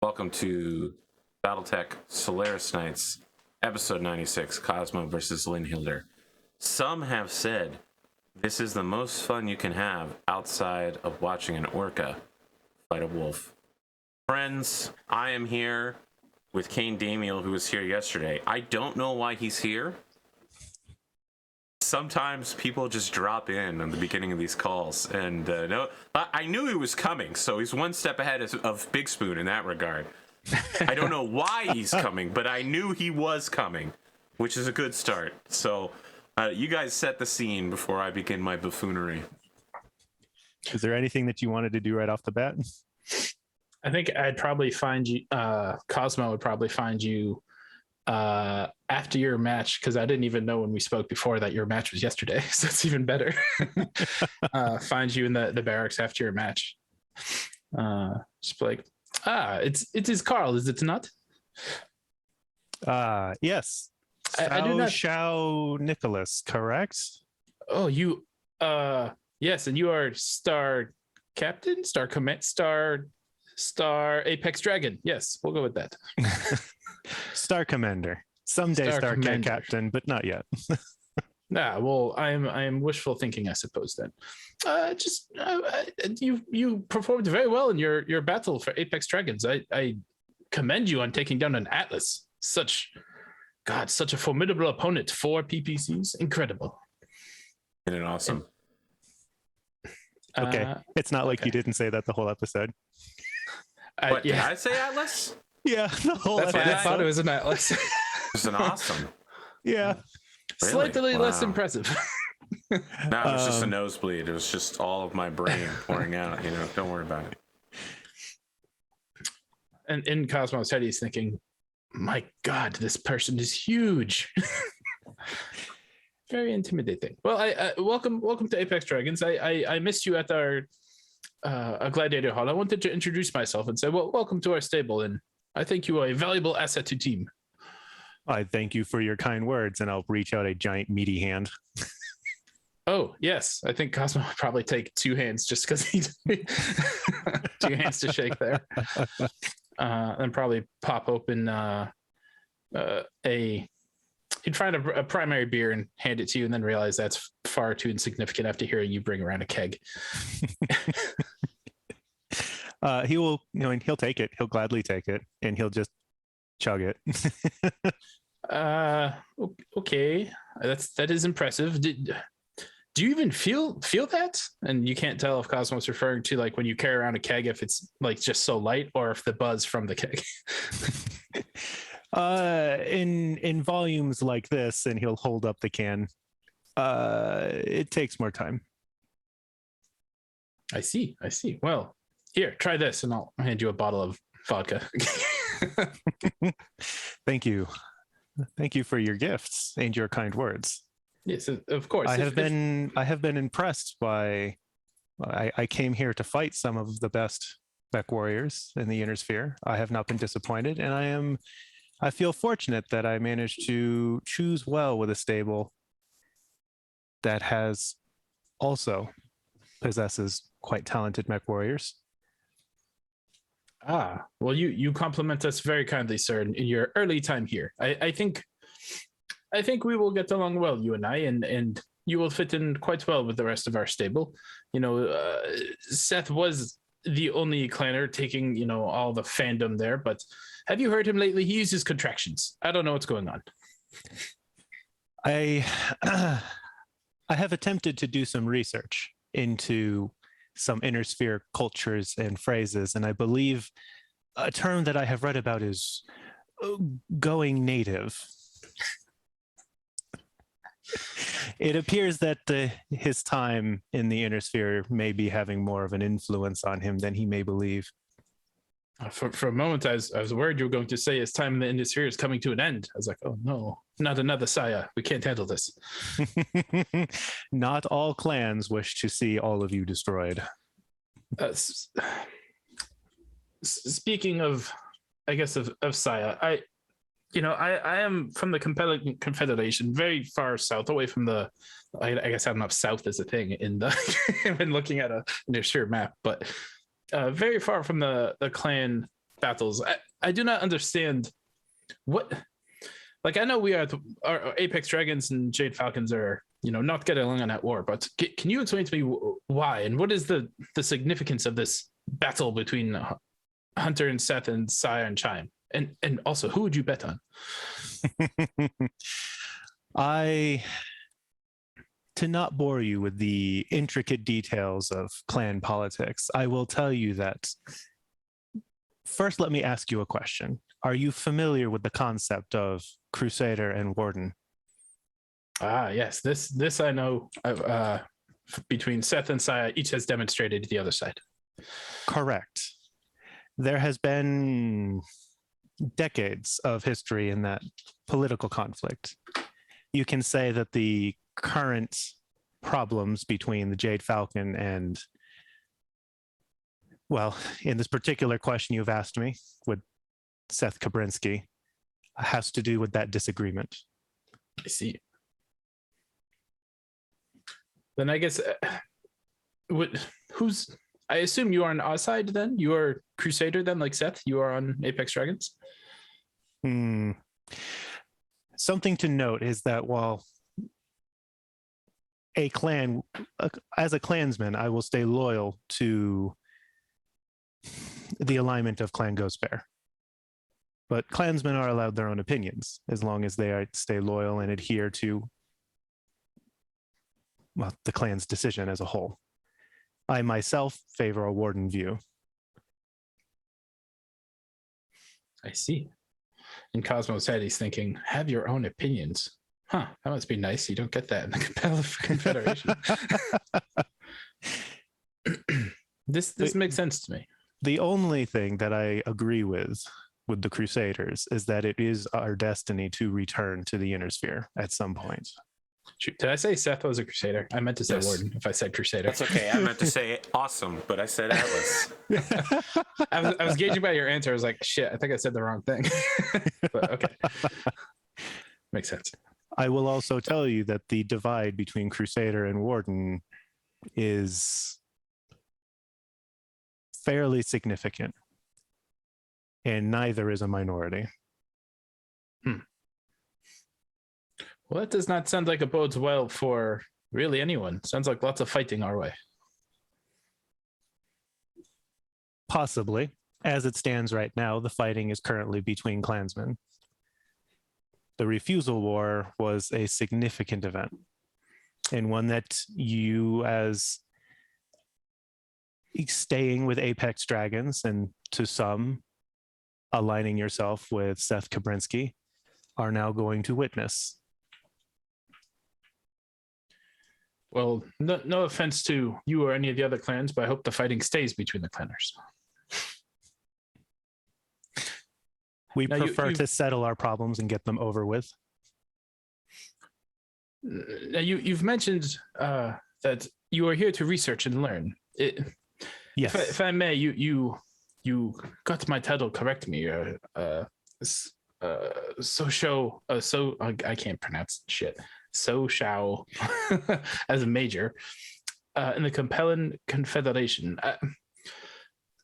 Welcome to Battletech Solaris Nights, episode 96, Cosmo versus Linhildr. Some have said this is the most fun you can have outside of watching an orca fight a wolf. Friends, I am here with Kane Damiel, who was here yesterday. I don't know why he's here. Sometimes people just drop in the beginning of these calls, and no, I knew he was coming, so he's one step ahead of Big Spoon in that regard. I don't know why he's coming, but I knew he was coming, which is a good start. So you guys set the scene before I begin my buffoonery. Is there anything that you wanted to do right off the bat? I think I'd probably find you, Cosmo would probably find you after your match, because I didn't even know when we spoke before that your match was yesterday, so it's even better. Find you in the barracks after your match. Just like, it is Carl, is it not? Yes. I do not. Shao Nicholas, correct? Oh, you, yes, and you are Star Captain, Star Command, Star Apex Dragon. Yes, we'll go with that. Star Commander. Someday Star Commander. Captain, but not yet. Well, I am wishful thinking, I suppose. Then, you performed very well in your battle for Apex Dragons. I commend you on taking down an Atlas. Such a formidable opponent. 4 PPCs, incredible. And awesome. Okay, it's not like okay. you didn't say that the whole episode. Did I say Atlas? Yeah, the whole That's why episode. I thought it was an Atlas. It was an awesome. Yeah. Really? Slightly less Wow. impressive. No, it was just a nosebleed. It was just all of my brain pouring out. Don't worry about it. And in Cosmo's head, he's thinking, my God, this person is huge. Very intimidating. Well, I welcome to Apex Dragons. I missed you at our a Gladiator Hall. I wanted to introduce myself and say, well, welcome to our stable, and I think you are a valuable asset to team. I thank you for your kind words, and I'll reach out a giant meaty hand. Oh, yes. I think Cosmo would probably take 2 hands just because he's 2 hands to shake there. And probably pop open he'd find a primary beer and hand it to you, and then realize that's far too insignificant after hearing you bring around a keg. He will, and he'll take it. He'll gladly take it, and he'll just chug it. Okay, that is impressive. Do you even feel that? And you can't tell if Cosmo's referring to like when you carry around a keg, if it's like just so light, or if the buzz from the keg. In volumes like this, and he'll hold up the can. It takes more time. I see. Well, here, try this, and I'll hand you a bottle of vodka. Thank you for your gifts and your kind words. Yes, of course. I have been impressed by. I came here to fight some of the best mech warriors in the Inner Sphere. I have not been disappointed, and I feel fortunate that I managed to choose well with a stable that also possesses quite talented mech warriors. Well, you compliment us very kindly, sir, in your early time here. I think we will get along well, you and I, and you will fit in quite well with the rest of our stable. Seth was the only clanner taking, all the fandom there, but have you heard him lately? He uses contractions. I don't know what's going on. I have attempted to do some research into some Inner Sphere cultures and phrases, and I believe a term that I have read about is going native. It appears that his time in the Inner Sphere may be having more of an influence on him than he may believe. For a moment, I was worried you were going to say his time in the Inner Sphere is coming to an end. I was like, oh no, not another Saya. We can't handle this. Not all clans wish to see all of you destroyed. Speaking of, I guess, of Saya, I am from the Confederation, very far south, away from I guess I don't know if south is a thing in the when looking at a Inner Sphere map, but very far from the clan battles. I do not understand what. Like, I know our Apex Dragons and Jade Falcons are, not getting along on that war, but can you explain to me why, and what is the significance of this battle between Hunter and Seth and Sire and Chime? And also, who would you bet on? To not bore you with the intricate details of clan politics, I will tell you that. First, let me ask you a question. Are you familiar with the concept of Crusader and Warden? Yes. This I know. Between Seth and Saya, each has demonstrated the other side. Correct. There has been decades of history in that political conflict. You can say that the current problems between the Jade Falcon and, well, in this particular question you've asked me with Seth Kabrinsky, has to do with that disagreement. I see. Then I guess, I assume you are on our side then? You are Crusader then, like Seth? You are on Apex Dragons? Something to note is that while as a clansman, I will stay loyal to the alignment of Clan Ghostbear. But clansmen are allowed their own opinions as long as they stay loyal and adhere to, well, the clan's decision as a whole. I myself favor a Warden view. I see. In Cosmo's head, he's thinking, have your own opinions. Huh, that must be nice. You don't get that in the Confederation. This makes sense to me. The only thing that I agree with the Crusaders is that it is our destiny to return to the Inner Sphere at some point. Did I say Seth was a Crusader? I meant to say Yes. Warden if I said Crusader. That's okay. I meant to say awesome, but I said Atlas. I was gauging by your answer. I was like, shit, I think I said the wrong thing. But okay. Makes sense. I will also tell you that the divide between Crusader and Warden is fairly significant, and neither is a minority. Well, that does not sound like it bodes well for really anyone. Sounds like lots of fighting our way. Possibly. As it stands right now, the fighting is currently between clansmen. The Refusal War was a significant event, and one that you, as staying with Apex Dragons and to some aligning yourself with Seth Kabrinsky, are now going to witness. Well, no offense to you or any of the other clans, but I hope the fighting stays between the clanners. We prefer to settle our problems and get them over with. Now, you've mentioned that you are here to research and learn. Yes. If I may, you got my title. Correct me. I can't pronounce shit. So shall as a major in the Compelling Confederation.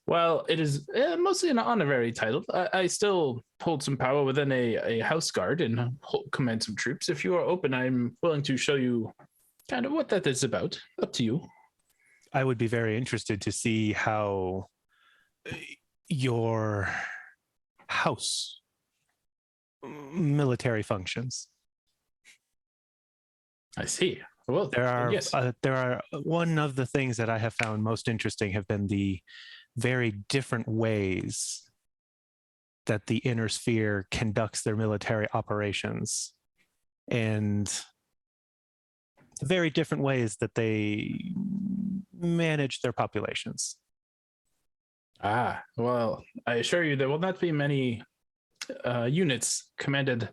While it is mostly an honorary title, I still hold some power within a house guard and command some troops. If you are open, I'm willing to show you kind of what that is about. Up to you. I would be very interested to see how your house military functions. I see. Well, there are yes. There are one of the things that I have found most interesting have been the very different ways that the Inner Sphere conducts their military operations, and very different ways that they manage their populations. Well, I assure you there will not be many units commanded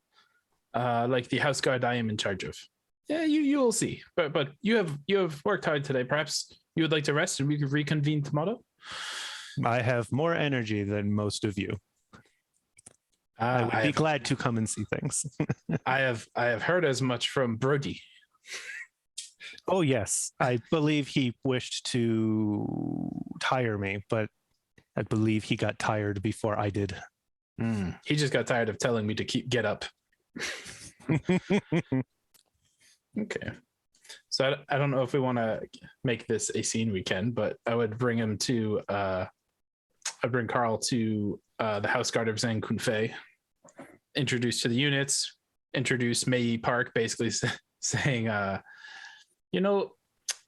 like the house guard I am in charge of. Yeah, you will see. But you have worked hard today. Perhaps you would like to rest and we could reconvene tomorrow. I have more energy than most of you. I would be glad to come and see things. I have heard as much from Brody. Oh yes, I believe he wished to tire me, but I believe he got tired before I did. He just got tired of telling me to get up. Okay. So I don't know if we want to make this a scene we can, but I would bring him to I'd bring Carl to the House Guard of Zhang Kunfei, introduce to the units, introduce Mei Park, basically saying, you know,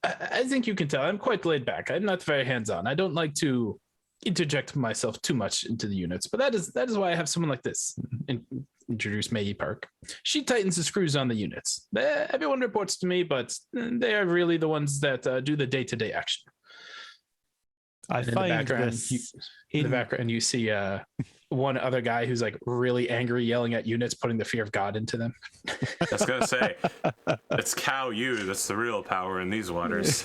I think you can tell I'm quite laid back. I'm not very hands-on. I don't like to interject myself too much into the units, but that is why I have someone like this. Introduce Mei Park. She tightens the screws on the units. Everyone reports to me, but they are really the ones that do the day-to-day action. I and find in the background, you see one other guy who's like really angry, yelling at units, putting the fear of God into them. I was gonna say, it's Cow Yu that's the real power in these waters.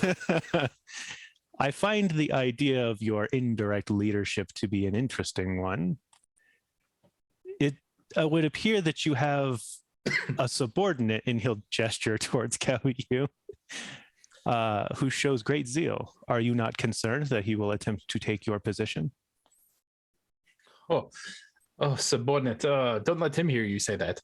I find the idea of your indirect leadership to be an interesting one. It would appear that you have a subordinate, and he'll gesture towards Cao Yu, who shows great zeal. Are you not concerned that he will attempt to take your position? Oh, subordinate. Don't let him hear you say that.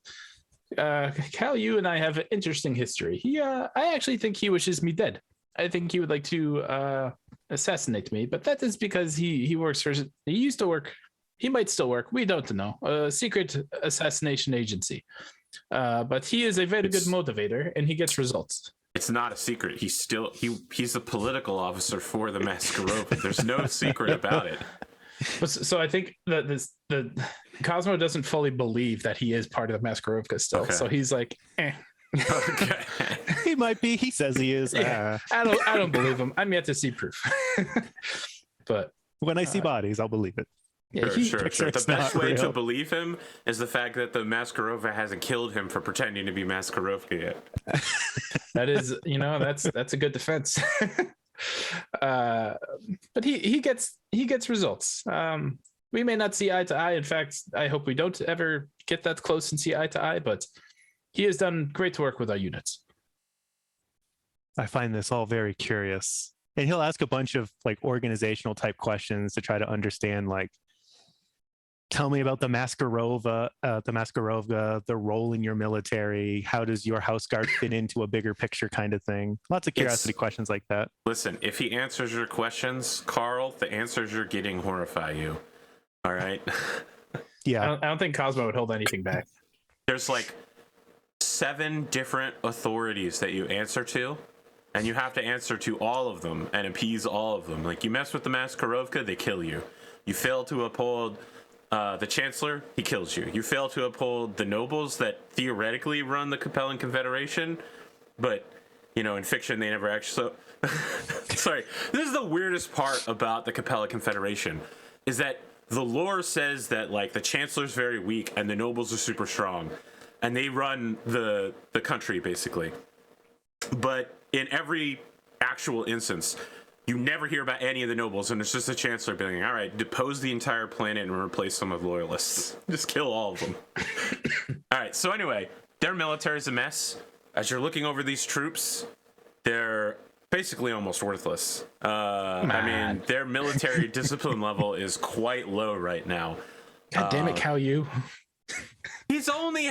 Cao Yu and I have an interesting history. I actually think he wishes me dead. I think he would like to assassinate me, but that is because he works for. He used to work. He might still work. We don't know. A secret assassination agency. But he is a very good motivator, and he gets results. It's not a secret. He's a political officer for the Masquerova. There's no secret about it. So I think that the Cosmo doesn't fully believe that he is part of the Masquerova still. Okay. So he's like, eh. Okay. He might be. He says he is. Yeah. I don't believe him. I'm yet to see proof. But when I see bodies, I'll believe it. Yeah, sure. The best way to believe him is the fact that the Masquerova hasn't killed him for pretending to be Masquerova yet. That is, that's a good defense. But he gets results. We may not see eye to eye. In fact, I hope we don't ever get that close and see eye to eye, but he has done great work with our units. I find this all very curious. And he'll ask a bunch of like organizational type questions to try to understand, like, tell me about the Masquerova, the role in your military. How does your house guard fit into a bigger picture kind of thing? Lots of curiosity questions like that. Listen, if he answers your questions, Carl, the answers you're getting horrify you. All right? Yeah. I don't think Cosmo would hold anything back. There's like 7 different authorities that you answer to, and you have to answer to all of them and appease all of them. Like, you mess with the Masquerovka, they kill you. You fail to uphold the Chancellor, he kills you. You fail to uphold the nobles that theoretically run the Capellan Confederation, but, in fiction they never actually... Sorry. This is the weirdest part about the Capella Confederation, is that the lore says that, like, the Chancellor's very weak and the nobles are super strong, and they run the country, basically. But in every actual instance, you never hear about any of the nobles, and it's just the Chancellor being, all right, depose the entire planet and replace them with loyalists. Just kill all of them. All right, so anyway, their military is a mess. As you're looking over these troops, they're basically almost worthless. I mean, their military discipline level is quite low right now. God damn it, Cao Yu. He's only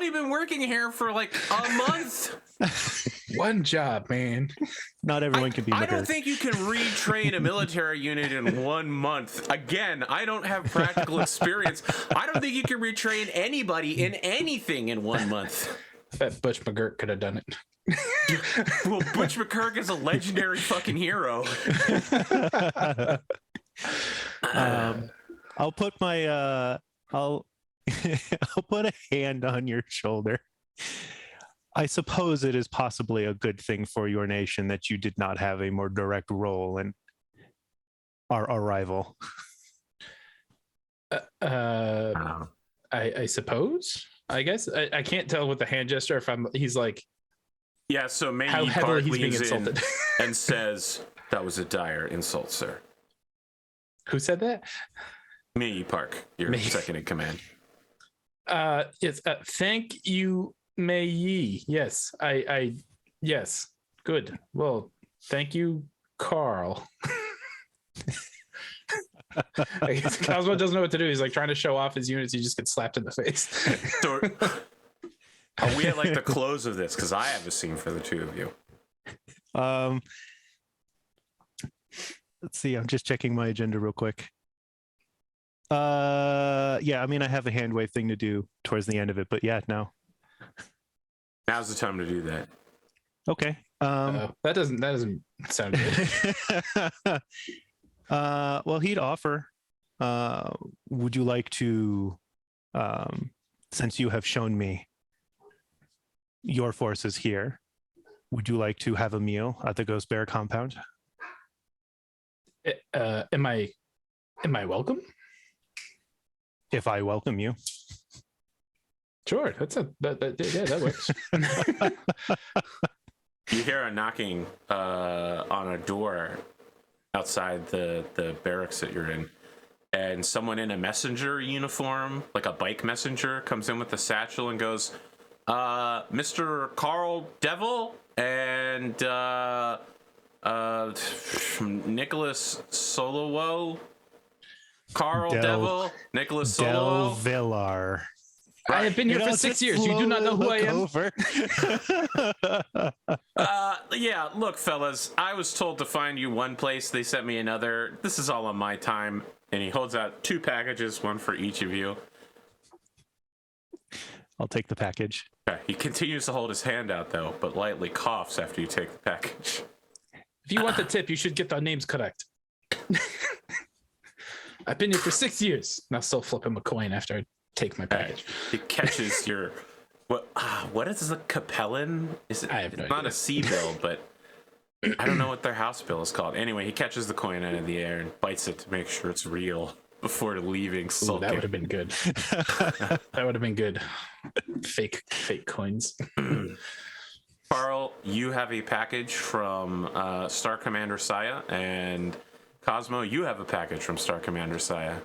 been working here for like a month. One job, man. Not everyone can be McGurk. I don't think you can retrain a military unit in 1 month. Again, I don't have practical experience. I don't think you can retrain anybody in anything in 1 month. I bet Butch McGurk could have done it. Well, Butch McGurk is a legendary fucking hero. I'll put my I'll put a hand on your shoulder. I suppose it is possibly a good thing for your nation that you did not have a more direct role in our arrival. I suppose. I guess I can't tell with the hand gesture if he's like, yeah. So maybe how heavily he's being insulted and says, "That was a dire insult, sir." Who said that? Me, Park, your second in command. Yes. Thank you, Mei Yi. Yes, yes. Good. Well, thank you, Carl. I guess Cosmo doesn't know what to do. He's like trying to show off his units. He just gets slapped in the face. So, are we at like the close of this? Because I have a scene for the two of you. Let's see. I'm just checking my agenda real quick. Yeah, I mean, I have a hand wave thing to do towards the end of it, but yeah, no. Now's the time to do that. Okay. That doesn't sound good. Well, he'd offer. Would you like to, since you have shown me your forces here, would you like to have a meal at the Ghost Bear compound? Am I welcome? If I welcome you. Sure, that works. You hear a knocking on a door outside the barracks that you're in, and someone in a messenger uniform, like a bike messenger, comes in with a satchel and goes, Mr. Carl Devil and Nicholas Solowo. Carl Devil, Nicholas Solowo. Del Villar. I have been here for 6 years. You do not know who I am. Yeah, look, fellas, I was told to find you one place. They sent me another. This is all on my time. And he holds out 2 packages, one for each of you. I'll take the package. Okay. He continues to hold his hand out, though, but lightly coughs after you take the package. If you want the tip, you should get the names correct. I've been here for 6 years. And I'll still flip him a coin after I take my package. He catches your... What is a Capellan? Is it? I have no it's not idea. a sea bill, but I don't know what their house bill is called. Anyway, he catches the coin out of the air and bites it to make sure it's real before leaving. Ooh, that would have been good. That would have been good. Fake coins. Carl, you have a package from Star Commander Saya, and Cosmo, you have a package from Star Commander Saya.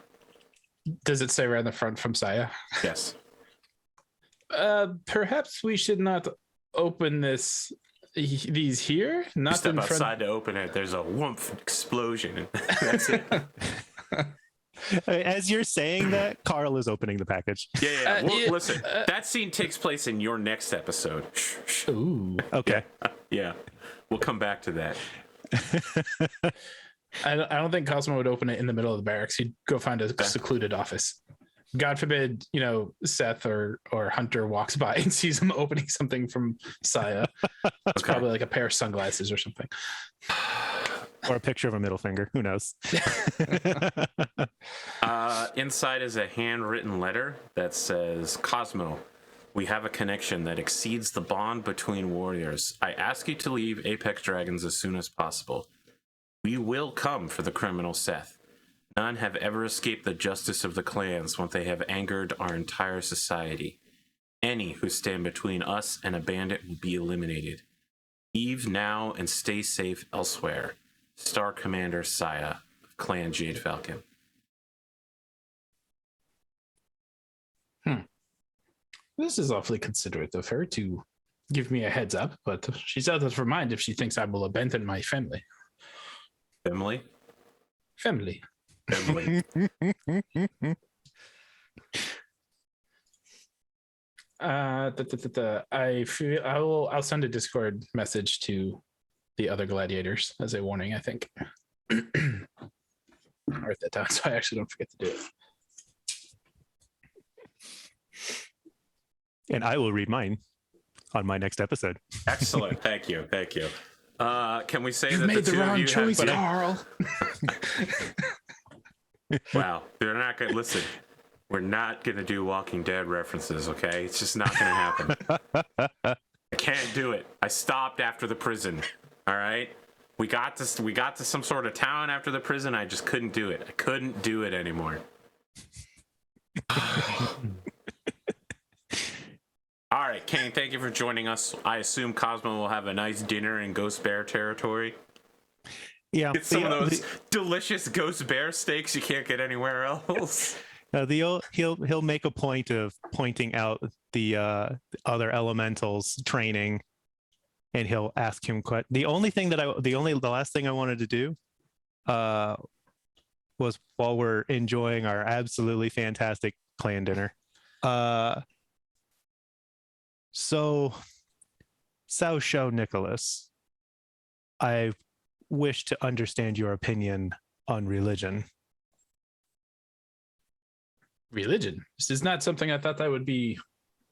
Does it say right on the front from Saya? Yes. Perhaps we should not open these here. Not You step in front. outside to open it. There's a whoomph explosion. And that's it. As you're saying that, Carl is opening the package. Yeah. Well, listen, that scene takes place in your next episode. Ooh. Okay. Yeah. We'll come back to that. I don't think Cosmo would open it in the middle of the barracks. He'd go find a secluded office. God forbid, Seth or Hunter walks by and sees him opening something from Saya. It's probably like a pair of sunglasses or something. Or a picture of a middle finger. Who knows? Inside is a handwritten letter that says, Cosmo, we have a connection that exceeds the bond between warriors. I ask you to leave Apex Dragons as soon as possible. We will come for the criminal Seth. None have ever escaped the justice of the clans once they have angered our entire society. Any who stand between us and a bandit will be eliminated. Leave now and stay safe elsewhere. Star Commander Saya of Clan Jade Falcon. This is awfully considerate of her to give me a heads up, but she's out of her mind if she thinks I will abandon my family. Family? Family. Family. I'll send a Discord message to the other gladiators as a warning, I think. I wrote that down so I actually don't forget to do it. And I will read mine on my next episode. Excellent. Thank you. Can we say You that made the the two of wrong you choice, have... Carl. Wow. They're not going to... Listen, we're not going to do Walking Dead references, okay? It's just not going to happen. I can't do it. I stopped after the prison, all right? We got to some sort of town after the prison. I just couldn't do it. I couldn't do it anymore. All right, Kane, thank you for joining us. I assume Cosmo will have a nice dinner in Ghost Bear territory. Yeah. Get some of those delicious Ghost Bear steaks you can't get anywhere else. He'll make a point of pointing out the other elementals training, and he'll ask him the last thing I wanted to do while we're enjoying our absolutely fantastic clan dinner. So, Sao Shou Nicholas, I wish to understand your opinion on religion. Religion. This is not something I thought I would be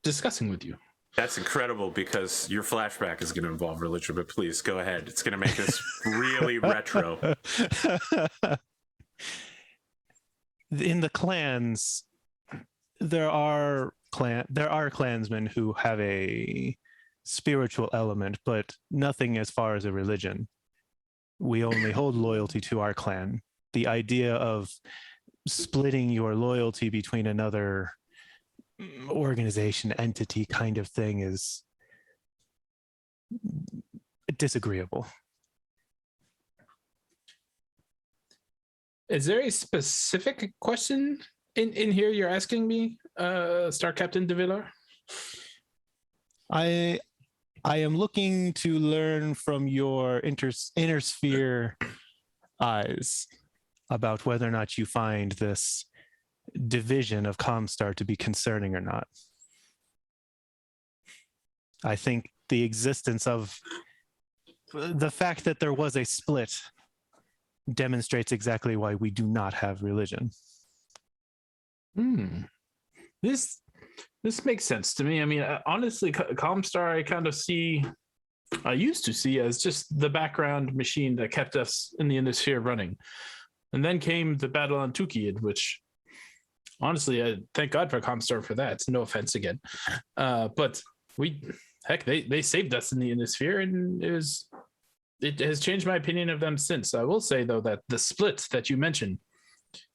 discussing with you. That's incredible because your flashback is going to involve religion, but please go ahead. It's going to make this really retro. In the clans, there are clansmen who have a spiritual element, but nothing as far as a religion. We only hold loyalty to our clan. The idea of splitting your loyalty between another organization, entity kind of thing is disagreeable. Is there a specific question in here you're asking me, Star Captain de Villar? I am looking to learn from your inner sphere eyes about whether or not you find this division of Comstar to be concerning or not. I think the existence of the fact that there was a split demonstrates exactly why we do not have religion. This makes sense to me. I mean, honestly, Comstar I used to see as just the background machine that kept us in the Innisphere running. And then came the battle on Tukiad, which honestly, I thank God for Comstar for that. No offense again. But they saved us in the Innisphere, and it has changed my opinion of them since. I will say, though, that the split that you mentioned,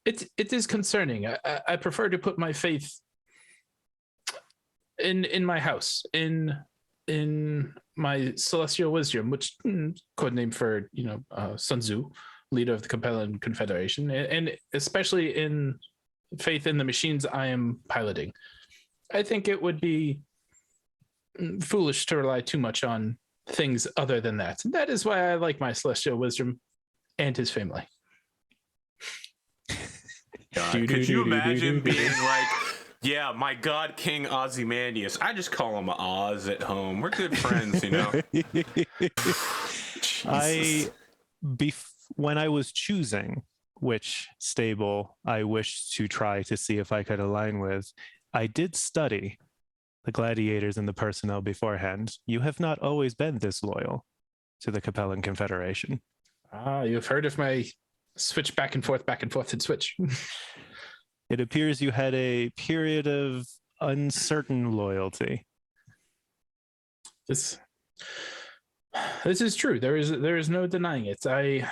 it is concerning. I prefer to put my faith in my house, in my celestial wisdom, which codename for Sun Tzu, leader of the Capellan Confederation, and especially in faith in the machines I am piloting. I think it would be foolish to rely too much on things other than that. And that is why I like my celestial wisdom and his family. God, could you imagine being like, yeah, my god King Ozymandias, I just call him Oz at home. We're good friends, you know? When I was choosing which stable I wished to try to see if I could align with, I did study the gladiators and the personnel beforehand. You have not always been this loyal to the Capellan Confederation. You've heard of my switch back and forth and switch. It appears you had a period of uncertain loyalty. This is true. There is no denying it. I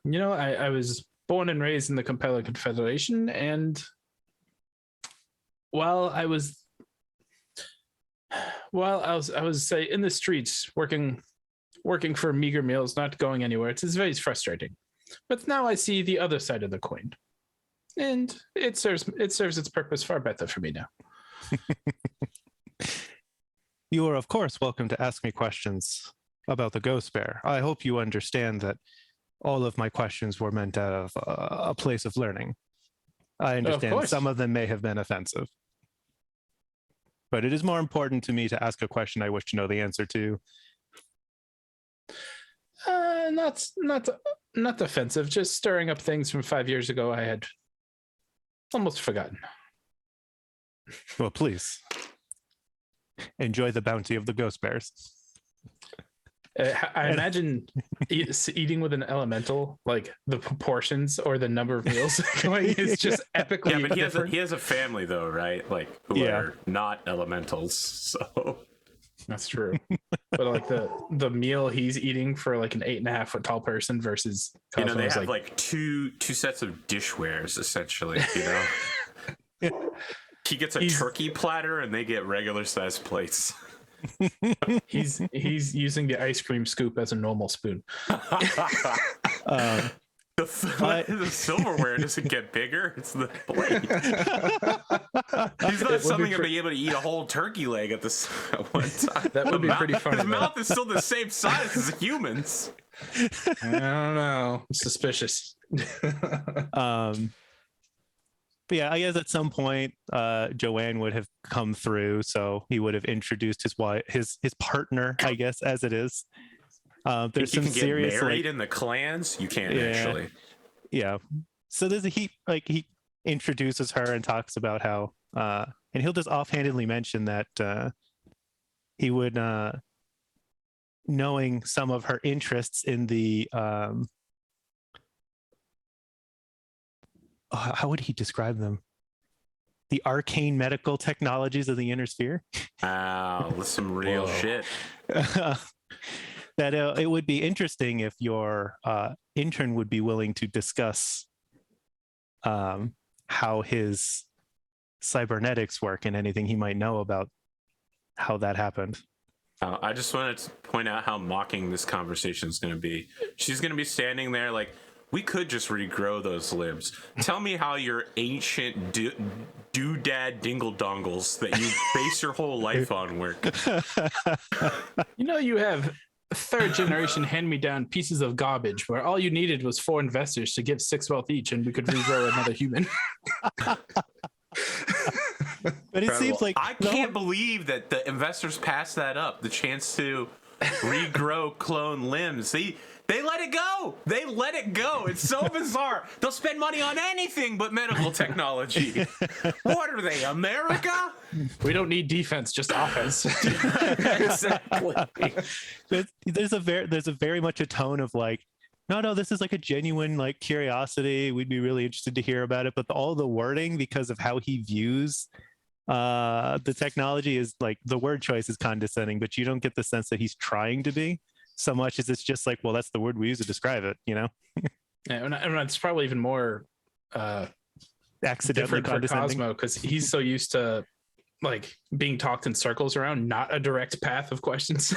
was born and raised in the Capellan Confederation, and while I was say in the streets working for meager meals, not going anywhere, it's very frustrating. But now I see the other side of the coin, and it serves its purpose far better for me now. You are, of course, welcome to ask me questions about the Ghost Bear. I hope you understand that all of my questions were meant out of a place of learning. I understand some of them may have been offensive, but it is more important to me to ask a question I wish to know the answer to. Not offensive, just stirring up things from 5 years ago I had almost forgotten. Well, please enjoy the bounty of the Ghost Bears. I imagine eating with an elemental, like the proportions or the number of meals going is just epically. Yeah, but he has a family though, right? Like who are not elementals, so that's true. But like the meal he's eating for like an 8.5 foot tall person versus Cosmo, they have like two sets of dishwares essentially. He gets a turkey platter and they get regular sized plates. He's using the ice cream scoop as a normal spoon. The silverware doesn't get bigger, it's the plate. He's not something to be able to eat a whole turkey leg at one time. That would be pretty funny. His mouth is still the same size as a human's. I don't know. I'm suspicious. But yeah, I guess at some point, Joanne would have come through, so he would have introduced his wife, his partner, I guess, as it is. There's you some can serious get married in the clans. You can't actually. Yeah. So there's he introduces her and talks about how, and he'll just offhandedly mention that he would, knowing some of her interests in the how would he describe them? The arcane medical technologies of the inner sphere. Wow, that's some real shit. That it would be interesting if your intern would be willing to discuss how his cybernetics work and anything he might know about how that happened. I just wanted to point out how mocking this conversation is going to be. She's going to be standing there like, we could just regrow those limbs. Tell me how your ancient doodad dingle dongles that you base your whole life on work. You know, you have third generation hand-me-down pieces of garbage where all you needed was 4 investors to give 6 wealth each and we could regrow another human. But it seems like I can't believe that the investors passed that up, the chance to regrow clone limbs. They let it go. They let it go. It's so bizarre. They'll spend money on anything but medical technology. What are they, America? We don't need defense, just offense. Exactly. There's a very much a tone of like, no, this is like a genuine like curiosity. We'd be really interested to hear about it. But all the wording, because of how he views the technology, is like the word choice is condescending, but you don't get the sense that he's trying to be so much as it's just like, well, that's the word we use to describe it, you know? Yeah, and it's probably even more accidentally different for condescending. Cosmo because he's so used to like being talked in circles around, not a direct path of questions.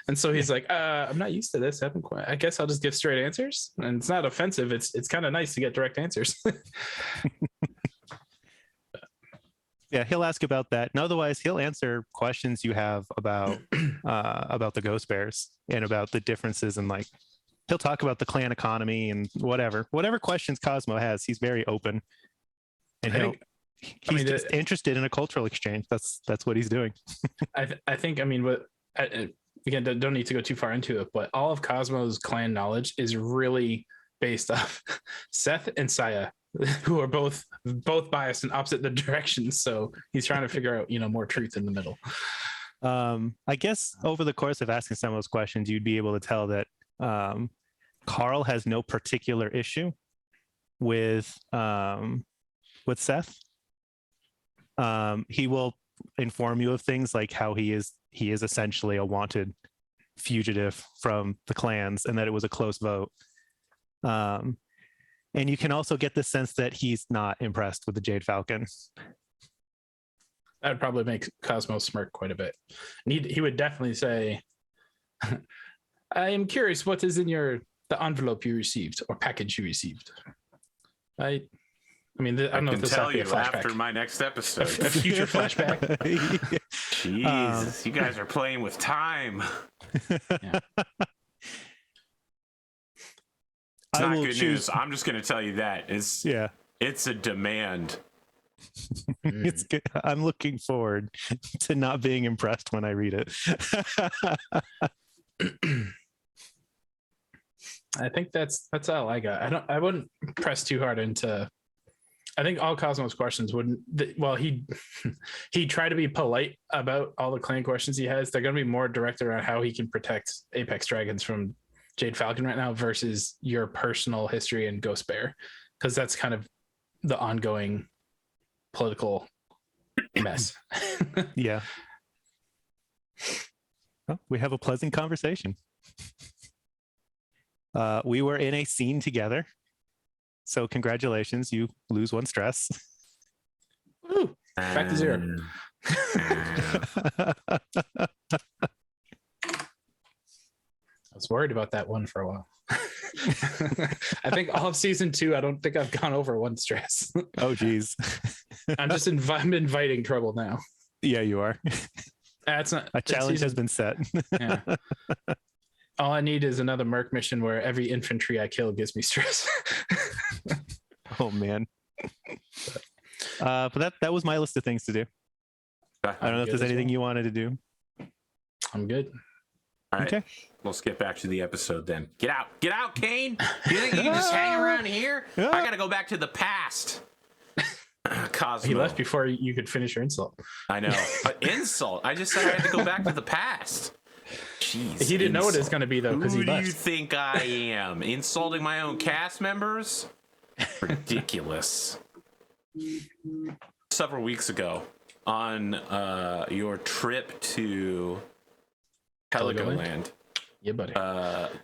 And so he's like, I'm not used to this. I guess I'll just give straight answers. And it's not offensive. It's kind of nice to get direct answers. Yeah, he'll ask about that, and otherwise he'll answer questions you have about the Ghost Bears and about the differences, and like he'll talk about the clan economy and whatever questions Cosmo has. He's very open, and he's just interested in a cultural exchange. That's what he's doing. I think what again, don't need to go too far into it, but all of Cosmo's clan knowledge is really based off Seth and Saya, who are both biased in opposite the directions. So he's trying to figure out, more truth in the middle. I guess over the course of asking some of those questions, you'd be able to tell that Carl has no particular issue with Seth. He will inform you of things like how he is essentially a wanted fugitive from the clans and that it was a close vote. And you can also get the sense that he's not impressed with the Jade Falcon. That would probably make Cosmo smirk quite a bit. And he would definitely say, I am curious what is in the envelope you received or package you received. I don't know if this tell you a flashback. after my next episode. A future flashback. Jeez, you guys are playing with time. Yeah. It's not good news. I'm just going to tell you that. It's a demand. It's good. I'm looking forward to not being impressed when I read it. I think that's all I got. I wouldn't press too hard into. I think all Cosmo's questions wouldn't. Well, he tried to be polite about all the clan questions he has. They're going to be more directed around how he can protect Apex Dragons from Jade Falcon right now versus your personal history and Ghost Bear, because that's kind of the ongoing political mess. Yeah. Well, we have a pleasant conversation. We were in a scene together, so congratulations, you lose 1 stress. Woo, back to 0. I was worried about that one for a while. I think all of season 2, I don't think I've gone over 1 stress. Oh, geez. I'm just I'm inviting trouble now. Yeah, you are. That's not a challenge has been set. Yeah. All I need is another merc mission where every infantry I kill gives me stress. Oh man. But that was my list of things to do. I don't know if there's anything you wanted to do. I'm good. All right. Okay. Let's get back to the episode then. Get out, Kane. You think you can just hang around here? I gotta go back to the past. Cosmo. He left before you could finish your insult. I know. Insult. I just said I had to go back to the past. Jeez. He didn't know what it's going to be though because he Who do left. you think I am? Insulting my own cast members? Ridiculous. Several weeks ago, on your trip to Heligoland, Yeah, buddy.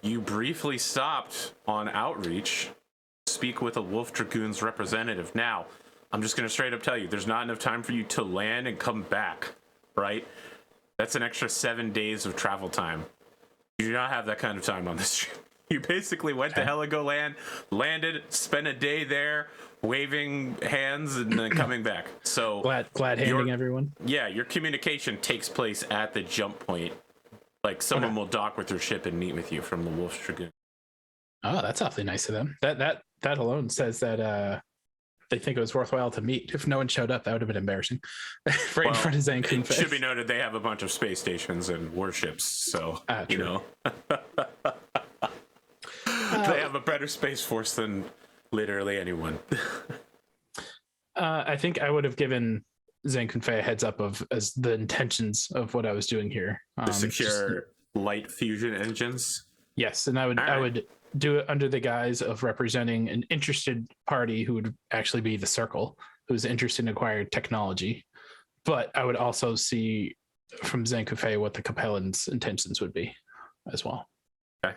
you briefly stopped on outreach to speak with a Wolf Dragoon's representative. Now, I'm just going to straight up tell you, there's not enough time for you to land and come back, right? That's an extra 7 days of travel time. You do not have that kind of time on this trip. You basically went to Heligoland, landed, spent a day there, waving hands, and then coming back. So glad handing everyone. Yeah, your communication takes place at the jump point. Like someone will dock with your ship and meet with you from the Wolf Dragoon. Oh, that's awfully nice of them. That alone says that they think it was worthwhile to meet. If no one showed up, that would have been embarrassing. Right in front of Zanku. It should be noted they have a bunch of space stations and warships, so you know they have a better space force than literally anyone. I think I would have given Zankunfei a heads up as the intentions of what I was doing here. To secure light fusion engines. Yes, and I would do it under the guise of representing an interested party who would actually be the Circle, who's interested in acquired technology. But I would also see from Zankunfei what the Capellan's intentions would be as well. Okay.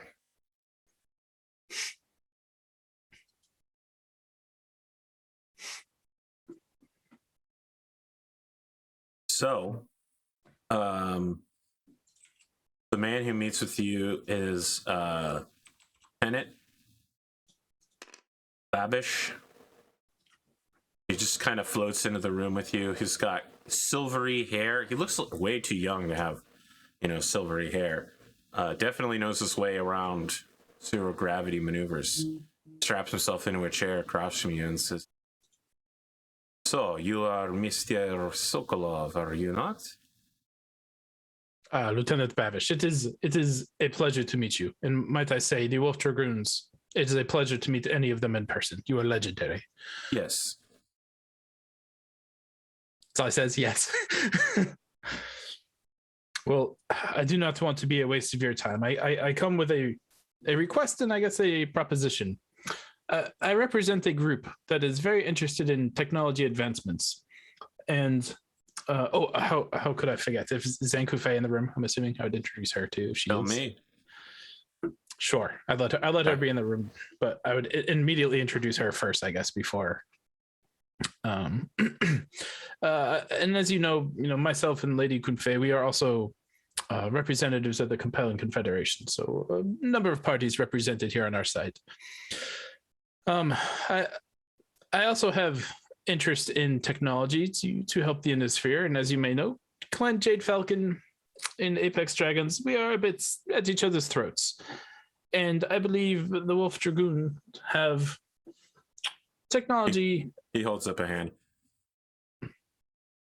So, the man who meets with you is Tenet Babish. He just kind of floats into the room with you. He's got silvery hair. He looks way too young to have, silvery hair. Definitely knows his way around zero gravity maneuvers. Straps himself into a chair across from you and says, "So, you are Mr. Sokolov, are you not?" Lieutenant Babish, it is a pleasure to meet you. And might I say, the Wolf Dragoons, it is a pleasure to meet any of them in person. You are legendary. Yes. So I says yes. Well, I do not want to be a waste of your time. I come with a request and I guess a proposition. I represent a group that is very interested in technology advancements. And how could I forget? If Zankunfei in the room, I'm assuming I would introduce her too. If she Tell is. me. Sure, I'd let her be in the room, but I would immediately introduce her first, I guess, before. And as you know, myself and Lady Kunfei, we are also representatives of the Compelling Confederation. So a number of parties represented here on our side. I also have interest in technology to help the Innisphere, and as you may know, Clan Jade Falcon in Apex Dragons, we are a bit at each other's throats. And I believe the Wolf Dragoon have technology. He holds up a hand.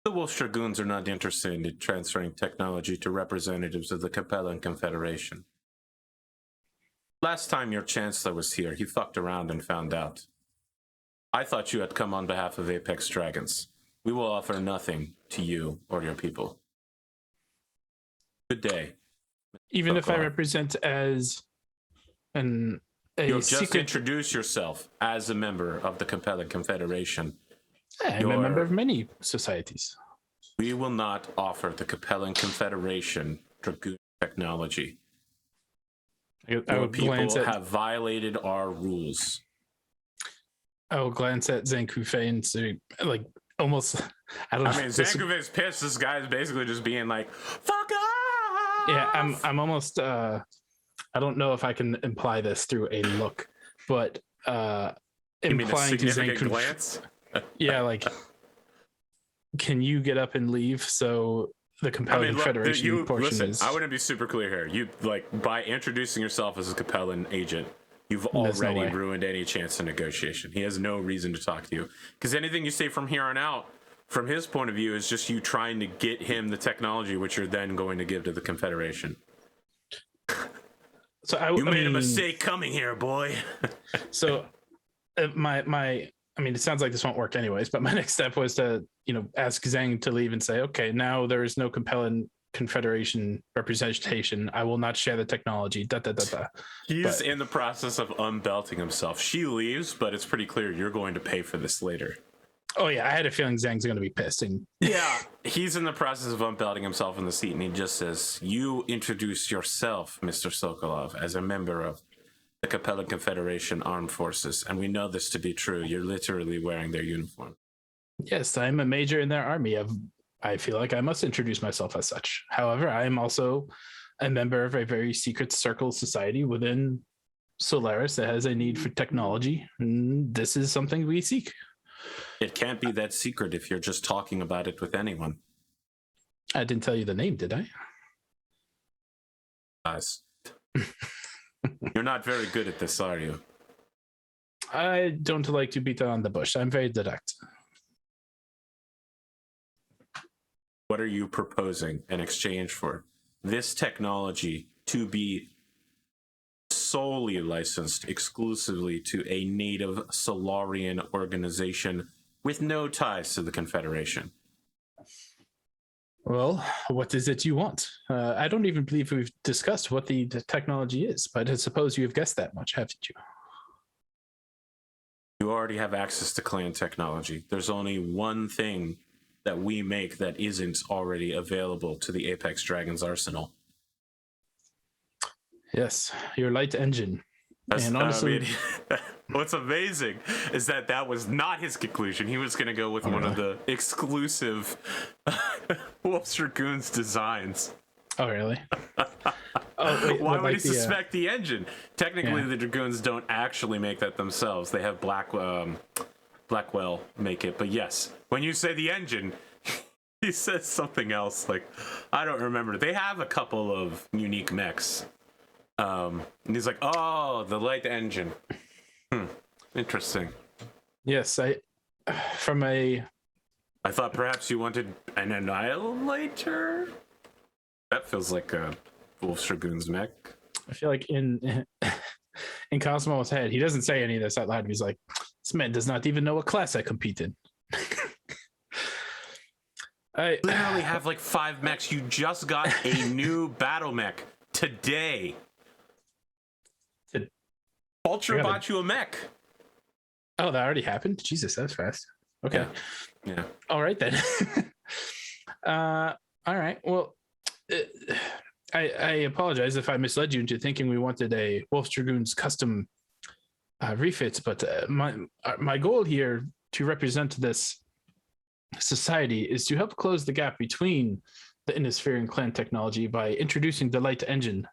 The Wolf Dragoons are not interested in transferring technology to representatives of the Capellan Confederation. Last time your Chancellor was here, he fucked around and found out. I thought you had come on behalf of Apex Dragons. We will offer nothing to you or your people. Good day. Even if I represent as you'll just introduce yourself as a member of the Compelling Confederation. I'm a member of many societies. We will not offer the Compelling Confederation Dragoon technology. Your people have violated our rules. I will glance at Zankunfei and say, almost. I don't know. I mean, Zankunfei's pissed. This guy's basically just being like, "Fuck off!" Yeah, I'm almost. I don't know if I can imply this through a look, but implying to glance. Yeah, can you get up and leave so the compelling Federation portion listen, is. I want to be super clear here. You by introducing yourself as a Capellan agent, you've already ruined any chance of negotiation. He has no reason to talk to you because anything you say from here on out, from his point of view, is just you trying to get him the technology, which you're then going to give to the Confederation. So you made a mistake coming here, boy. So I mean, it sounds like this won't work anyways, but my next step was to, ask Zhang to leave and say, okay, now there is no compelling Confederation representation. I will not share the technology. He's in the process of unbelting himself. She leaves, but it's pretty clear you're going to pay for this later. Oh yeah, I had a feeling Zhang's going to be pissed. And yeah, he's in the process of unbelting himself in the seat, and he just says, "You introduce yourself, Mr. Sokolov, as a member of the Capellan Confederation Armed Forces, and we know this to be true. You're literally wearing their uniform." Yes, I'm a major in their army. I feel like I must introduce myself as such. However, I am also a member of a very secret circle society within Solaris that has a need for technology, and this is something we seek. It can't be that secret if you're just talking about it with anyone. I didn't tell you the name, did I? Guys, you're not very good at this, are you? I don't like to beat around the bush. I'm very direct. What are you proposing in exchange for this technology to be solely licensed exclusively to a native Solarian organization with no ties to the Confederation? Well, what is it you want? I don't even believe we've discussed what the technology is, but I suppose you've guessed that much, haven't you? You already have access to clan technology. There's only one thing that we make that isn't already available to the Apex Dragons arsenal. Yes, your light engine. And honestly, what's amazing is that was not his conclusion. He was going to go with one of the exclusive Wolf's Dragoons designs. Oh, really? Why would he suspect the engine? Technically, the Dragoons don't actually make that themselves. They have Blackwell make it. But yes, when you say the engine, he says something else. Like, I don't remember. They have a couple of unique mechs. And he's like, oh, the light engine. Interesting. Yes, I thought perhaps you wanted an annihilator. That feels like a Wolf's Dragoon's mech. I feel like in Cosmo's head, he doesn't say any of this out loud. He's like, this man does not even know what class I compete in. I literally have like 5 mechs. You just got a new battle mech today. Ultra bought you a mech. Oh, that already happened? Jesus, that's fast. Okay. Yeah. All right, then. All right. Well, I apologize if I misled you into thinking we wanted a Wolf's Dragoons custom refits, but my goal here to represent this society is to help close the gap between the Innisphere and clan technology by introducing the light engine,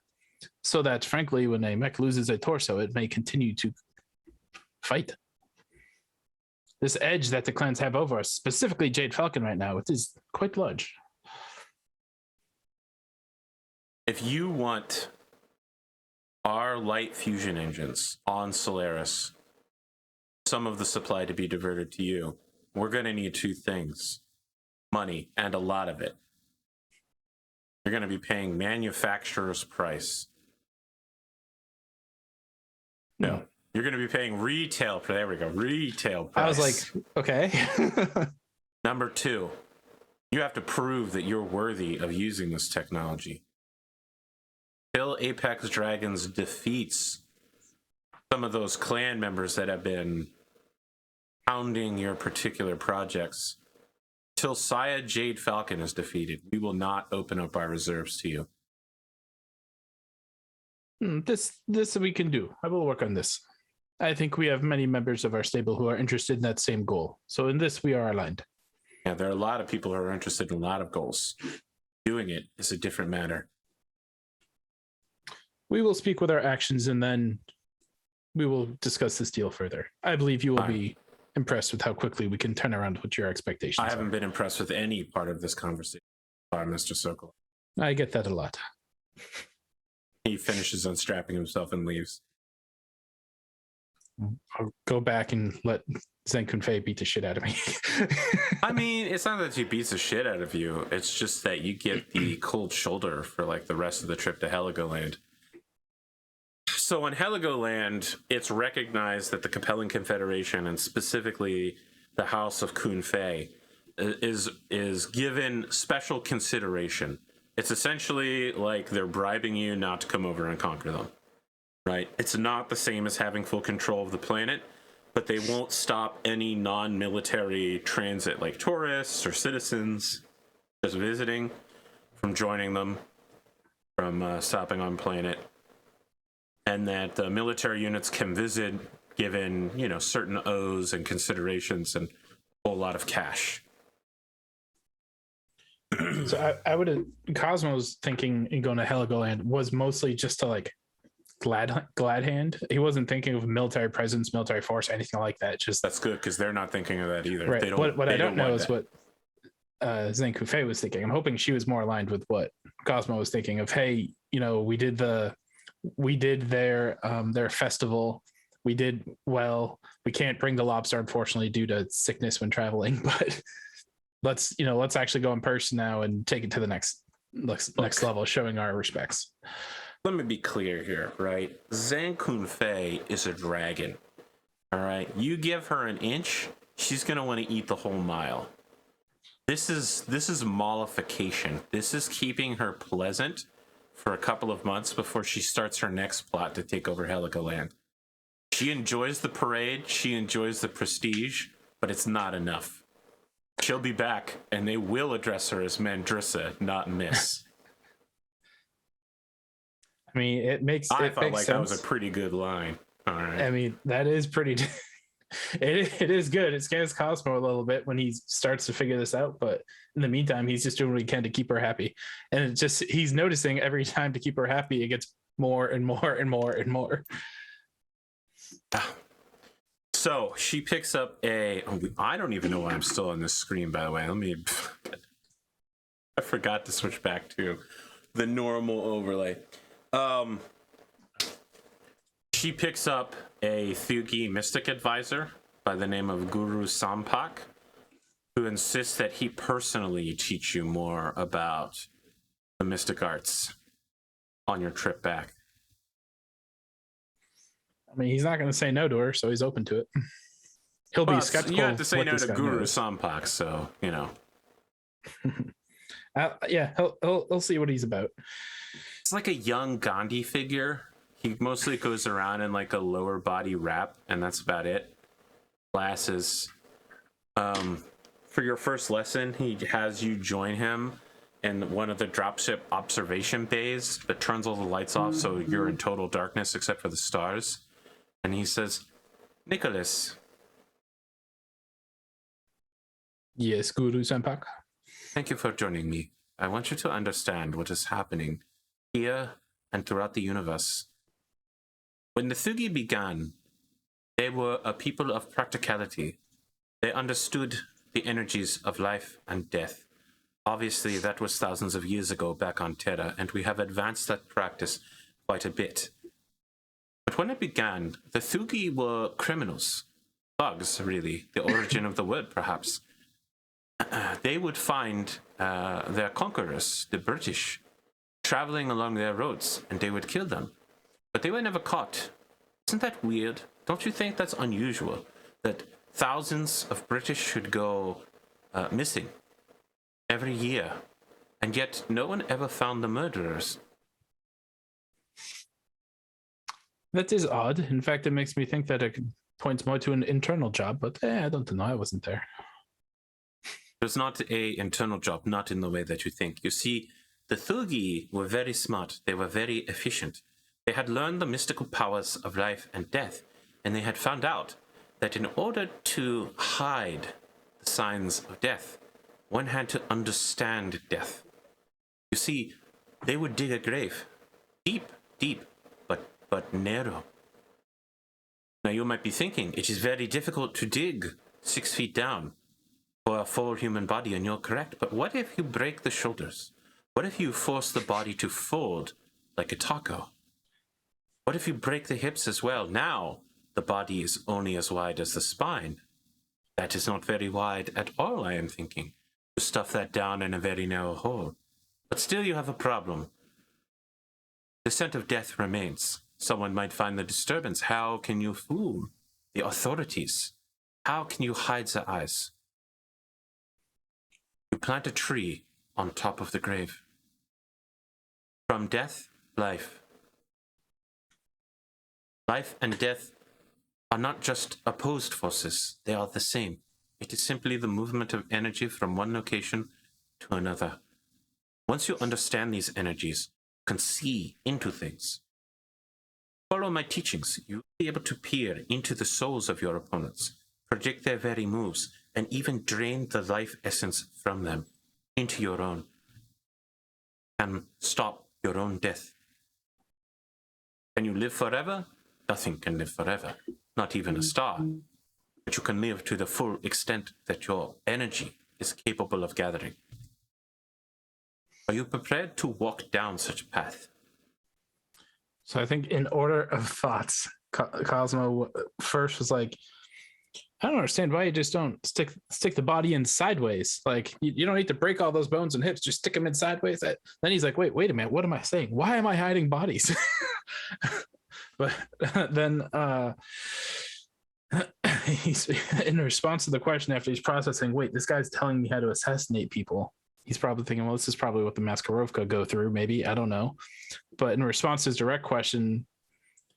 so that, frankly, when a mech loses a torso, it may continue to fight. This edge that the clans have over us, specifically Jade Falcon right now, it is quite large. If you want our light fusion engines on Solaris, some of the supply to be diverted to you, we're going to need 2 things: money, and a lot of it. You're going to be paying manufacturer's price. No, you're going to be paying retail. There we go. Retail price. I was like, okay. Number 2, you have to prove that you're worthy of using this technology. Till Apex Dragons defeats some of those clan members that have been hounding your particular projects, till Saya Jade Falcon is defeated, we will not open up our reserves to you. This we can do. I will work on this. I think we have many members of our stable who are interested in that same goal. So in this, we are aligned. Yeah, there are a lot of people who are interested in a lot of goals. Doing it is a different matter. We will speak with our actions, and then we will discuss this deal further. I believe you will be impressed with how quickly we can turn around what your expectations are. I haven't been impressed with any part of this conversation. Sorry, Mr. Circle. I get that a lot. He finishes unstrapping himself and leaves. I'll go back and let Zen Kunfei beat the shit out of me. I mean, it's not that he beats the shit out of you. It's just that you get the cold shoulder for like the rest of the trip to Heligoland. So in Heligoland, it's recognized that the Capellan Confederation, and specifically the House of Kunfei, is given special consideration. It's essentially like they're bribing you not to come over and conquer them. Right? It's not the same as having full control of the planet, but they won't stop any non-military transit like tourists or citizens just visiting from joining them, from stopping on planet, and that the military units can visit given, you know, certain oaths and considerations and a whole lot of cash. So I would have, Cosmo's thinking in going to Heligoland was mostly just to like glad hand. He wasn't thinking of military presence, military force, anything like that. Just that's good because they're not thinking of that either. Right. They don't, what I don't know is that. what Zen Kunfei was thinking. I'm hoping she was more aligned with what Cosmo was thinking of. Hey, you know, we did their festival. We did well. We can't bring the lobster, unfortunately, due to sickness when traveling. But let's actually go in person now and take it to the next level, showing our respects. Let me be clear here, right? Zen Kunfei is a dragon. All right, you give her an inch, she's gonna want to eat the whole mile. This is mollification. This is keeping her pleasant for a couple of months before she starts her next plot to take over Heligoland. She enjoys the parade, she enjoys the prestige, but it's not enough. She'll be back, and they will address her as Mandrissa, not Miss. I mean, I felt like sense. that was a pretty good line. All right. I mean, that is pretty. It is good. It scares Cosmo a little bit when he starts to figure this out, but in the meantime, he's just doing what he can to keep her happy. And he's noticing every time to keep her happy, it gets more and more and more and more. So she picks up I don't even know why I'm still on this screen, by the way. I forgot to switch back to the normal overlay. She picks up a Thugi mystic advisor by the name of Guru Sampak, who insists that he personally teach you more about the mystic arts on your trip back. I mean, he's not going to say no to her, so he's open to it. He'll be skeptical. You have to say no to Guru Sampak, so you know. Yeah, he'll see what he's about. It's like a young Gandhi figure. He mostly goes around in like a lower body wrap, and that's about it. Glasses. For your first lesson, he has you join him in one of the dropship observation bays that turns all the lights off, so you're in total darkness except for the stars. And he says, Nicholas. Yes, Guru Sampak. Thank you for joining me. I want you to understand what is happening here and throughout the universe. When the Thugi began, they were a people of practicality. They understood the energies of life and death. Obviously, that was thousands of years ago back on Terra, and we have advanced that practice quite a bit. But when it began, the Thugi were criminals. Thugs, really. The origin of the word, perhaps. They would find their conquerors, the British, traveling along their roads, and they would kill them. But they were never caught. Isn't that weird? Don't you think that's unusual? That thousands of British should go missing every year, and yet no one ever found the murderers. That is odd. In fact, it makes me think that it points more to an internal job, but I don't know. I wasn't there. It was not an internal job, not in the way that you think. You see, the Thugi were very smart. They were very efficient. They had learned the mystical powers of life and death, and they had found out that in order to hide the signs of death, one had to understand death. You see, they would dig a grave, deep, but narrow. Now you might be thinking, it is very difficult to dig 6 feet down for a full human body, and you're correct. But what if you break the shoulders? What if you force the body to fold like a taco? What if you break the hips as well? Now the body is only as wide as the spine. That is not very wide at all, I am thinking. You stuff that down in a very narrow hole. But still you have a problem. The scent of death remains. Someone might find the disturbance. How can you fool the authorities? How can you hide their eyes? You plant a tree on top of the grave. From death, life. Life and death are not just opposed forces, they are the same. It is simply the movement of energy from one location to another. Once you understand these energies, you can see into things. Follow my teachings. You'll be able to peer into the souls of your opponents, predict their very moves, and even drain the life essence from them into your own, and stop your own death. Can you live forever? Nothing can live forever, not even a star. But you can live to the full extent that your energy is capable of gathering. Are you prepared to walk down such a path? So I think in order of thoughts, Cosmo first was like, I don't understand why you just don't stick the body in sideways. Like you don't need to break all those bones and hips, just stick them in sideways. Then he's like, wait a minute, what am I saying? Why am I hiding bodies? But then he's in response to the question after he's processing, wait, this guy's telling me how to assassinate people. He's probably thinking, well, this is probably what the Maskarovka go through, maybe. I don't know. But in response to his direct question,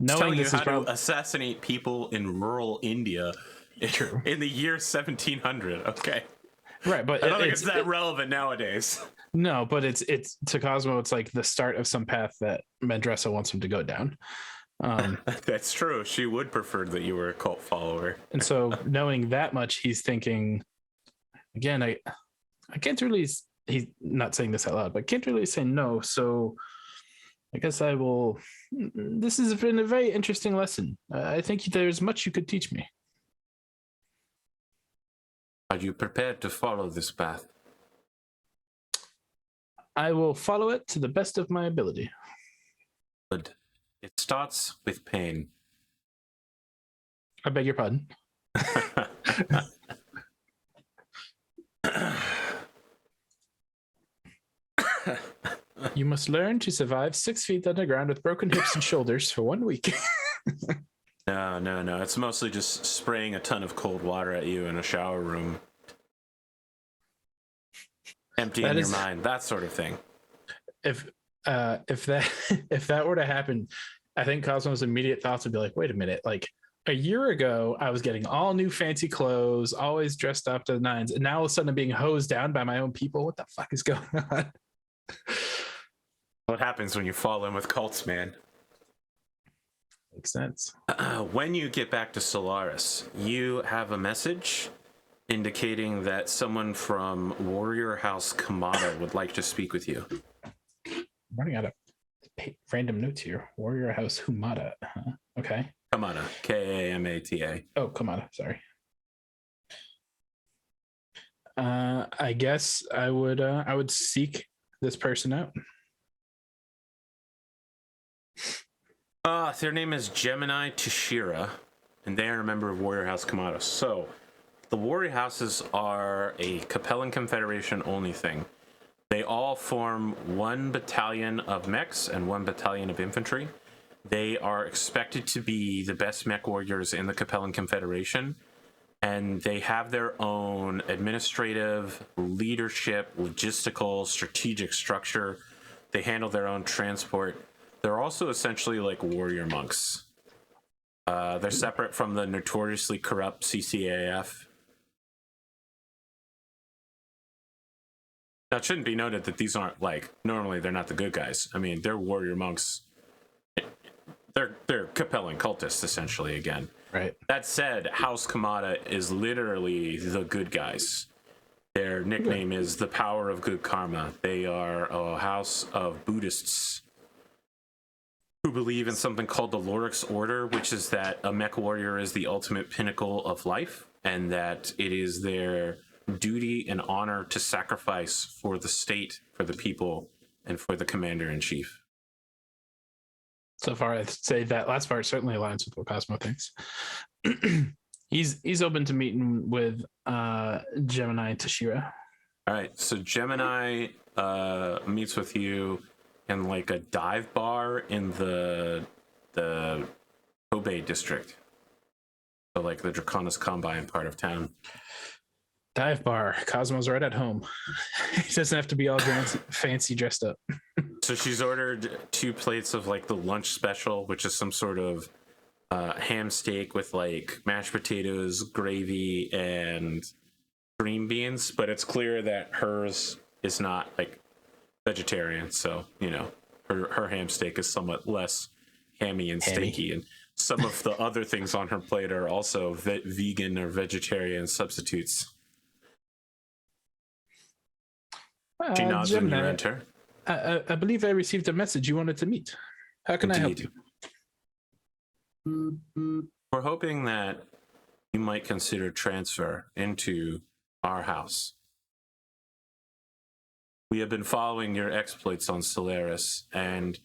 knowing this is how to assassinate people in rural India in the year 1700. Okay. Right, but I don't think it's that relevant nowadays. No, but it's to Cosmo, it's like the start of some path that Mandressa wants him to go down. That's true. She would prefer that you were a cult follower. And so knowing that much, he's thinking, again, I can't really, he's not saying this out loud, but can't really say no. So I guess I will, this has been a very interesting lesson. I think there's much you could teach me. Are you prepared to follow this path? I will follow it to the best of my ability. Good. It starts with pain. I beg your pardon. You must learn to survive 6 feet underground with broken hips and shoulders for 1 week. No. It's mostly just spraying a ton of cold water at you in a shower room. Emptying your mind, that sort of thing. If that were to happen, I think Cosmo's immediate thoughts would be like, wait a minute, like a year ago, I was getting all new fancy clothes, always dressed up to the nines, and now all of a sudden I'm being hosed down by my own people. What the fuck is going on? What happens when you fall in with cults, man? Makes sense. When you get back to Solaris, you have a message indicating that someone from Warrior House Kamada would like to speak with you. I'm running out of random notes here. Warrior House Humata. Okay. Kamada. Kamata. Oh, Kamada. Sorry. I guess I would seek this person out. Their name is Gemini Tashira, and they are a member of Warrior House Kamada. So, the Warrior Houses are a Capellan Confederation only thing. They all form one battalion of mechs and one battalion of infantry. They are expected to be the best mech warriors in the Capellan Confederation, and they have their own administrative, leadership, logistical, strategic structure. They handle their own transport. They're also essentially like warrior monks. They're separate from the notoriously corrupt CCAF. Now, it shouldn't be noted that these aren't normally they're not the good guys. I mean, they're warrior monks. They're Capellan cultists, essentially, again. Right. That said, House Kamada is literally the good guys. Their nickname is the Power of Good Karma. They are a house of Buddhists who believe in something called the Lorix Order, which is that a mech warrior is the ultimate pinnacle of life, and that it is their duty and honor to sacrifice for the state, for the people, and for the commander-in-chief. So far, I'd say that last part certainly aligns with what Cosmo thinks. He's open to meeting with Gemini Tashira. All right, so Gemini meets with you in like a dive bar in the Kobe district, so like the Draconis Combine part of town. Dive bar. Cosmo's right at home. He doesn't have to be all fancy dressed up. So she's ordered 2 plates of like the lunch special, which is some sort of ham steak with like mashed potatoes, gravy, and green beans. But it's clear that hers is not like vegetarian, so you know her ham steak is somewhat less hammy and steaky, and some of the other things on her plate are also vegan or vegetarian substitutes. She nods when you enter. I believe I received a message you wanted to meet. How can I help you? We're hoping that you might consider transfer into our house. We have been following your exploits on Solaris, and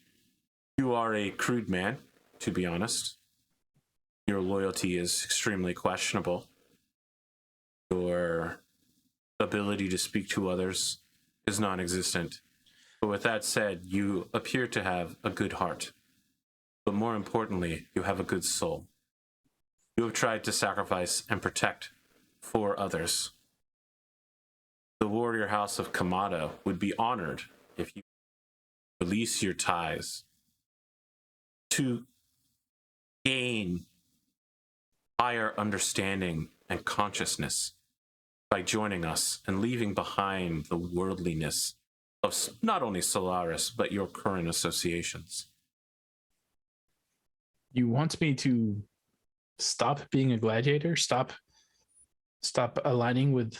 you are a crude man, to be honest. Your loyalty is extremely questionable. Your ability to speak to others is non-existent. But with that said, you appear to have a good heart. But more importantly, you have a good soul. You have tried to sacrifice and protect for others. The warrior house of Kamado would be honored if you release your ties to gain higher understanding and consciousness by joining us and leaving behind the worldliness of not only Solaris, but your current associations. You want me to stop being a gladiator? Stop aligning with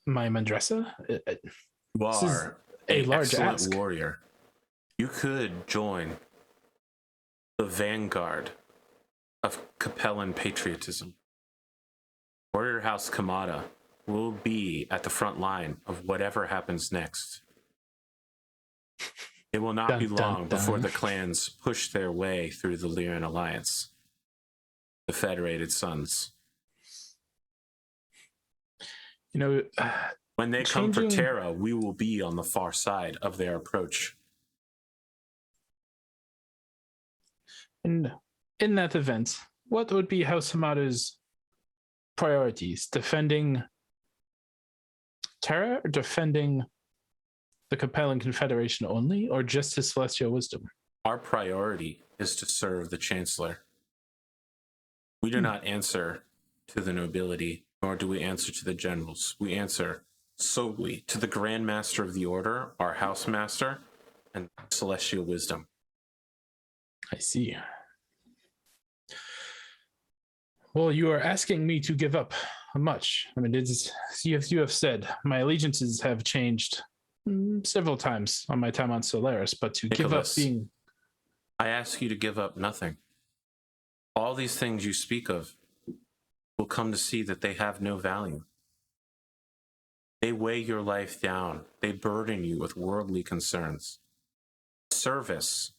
my Mandressa? You are a large excellent ask. warrior. You could join the vanguard of Capellan patriotism. Warrior House Kamada will be at the front line of whatever happens next. It will not be long before the clans push their way through the Lyran Alliance, the Federated Sons. You know, when they come for Terra, we will be on the far side of their approach. And in that event, what would be House Hamada's priorities? Defending Terra or defending the Capellan Confederation only, or just his celestial wisdom? Our priority is to serve the Chancellor. We do not answer to the nobility, nor do we answer to the generals. We answer solely to the Grand Master of the Order, our House Master, and celestial wisdom. I see. Well, you are asking me to give up much. I mean, you have said, my allegiances have changed several times on my time on Solaris, but to give up being... I ask you to give up nothing. All these things you speak of will come to see that they have no value. They weigh your life down. They burden you with worldly concerns. Service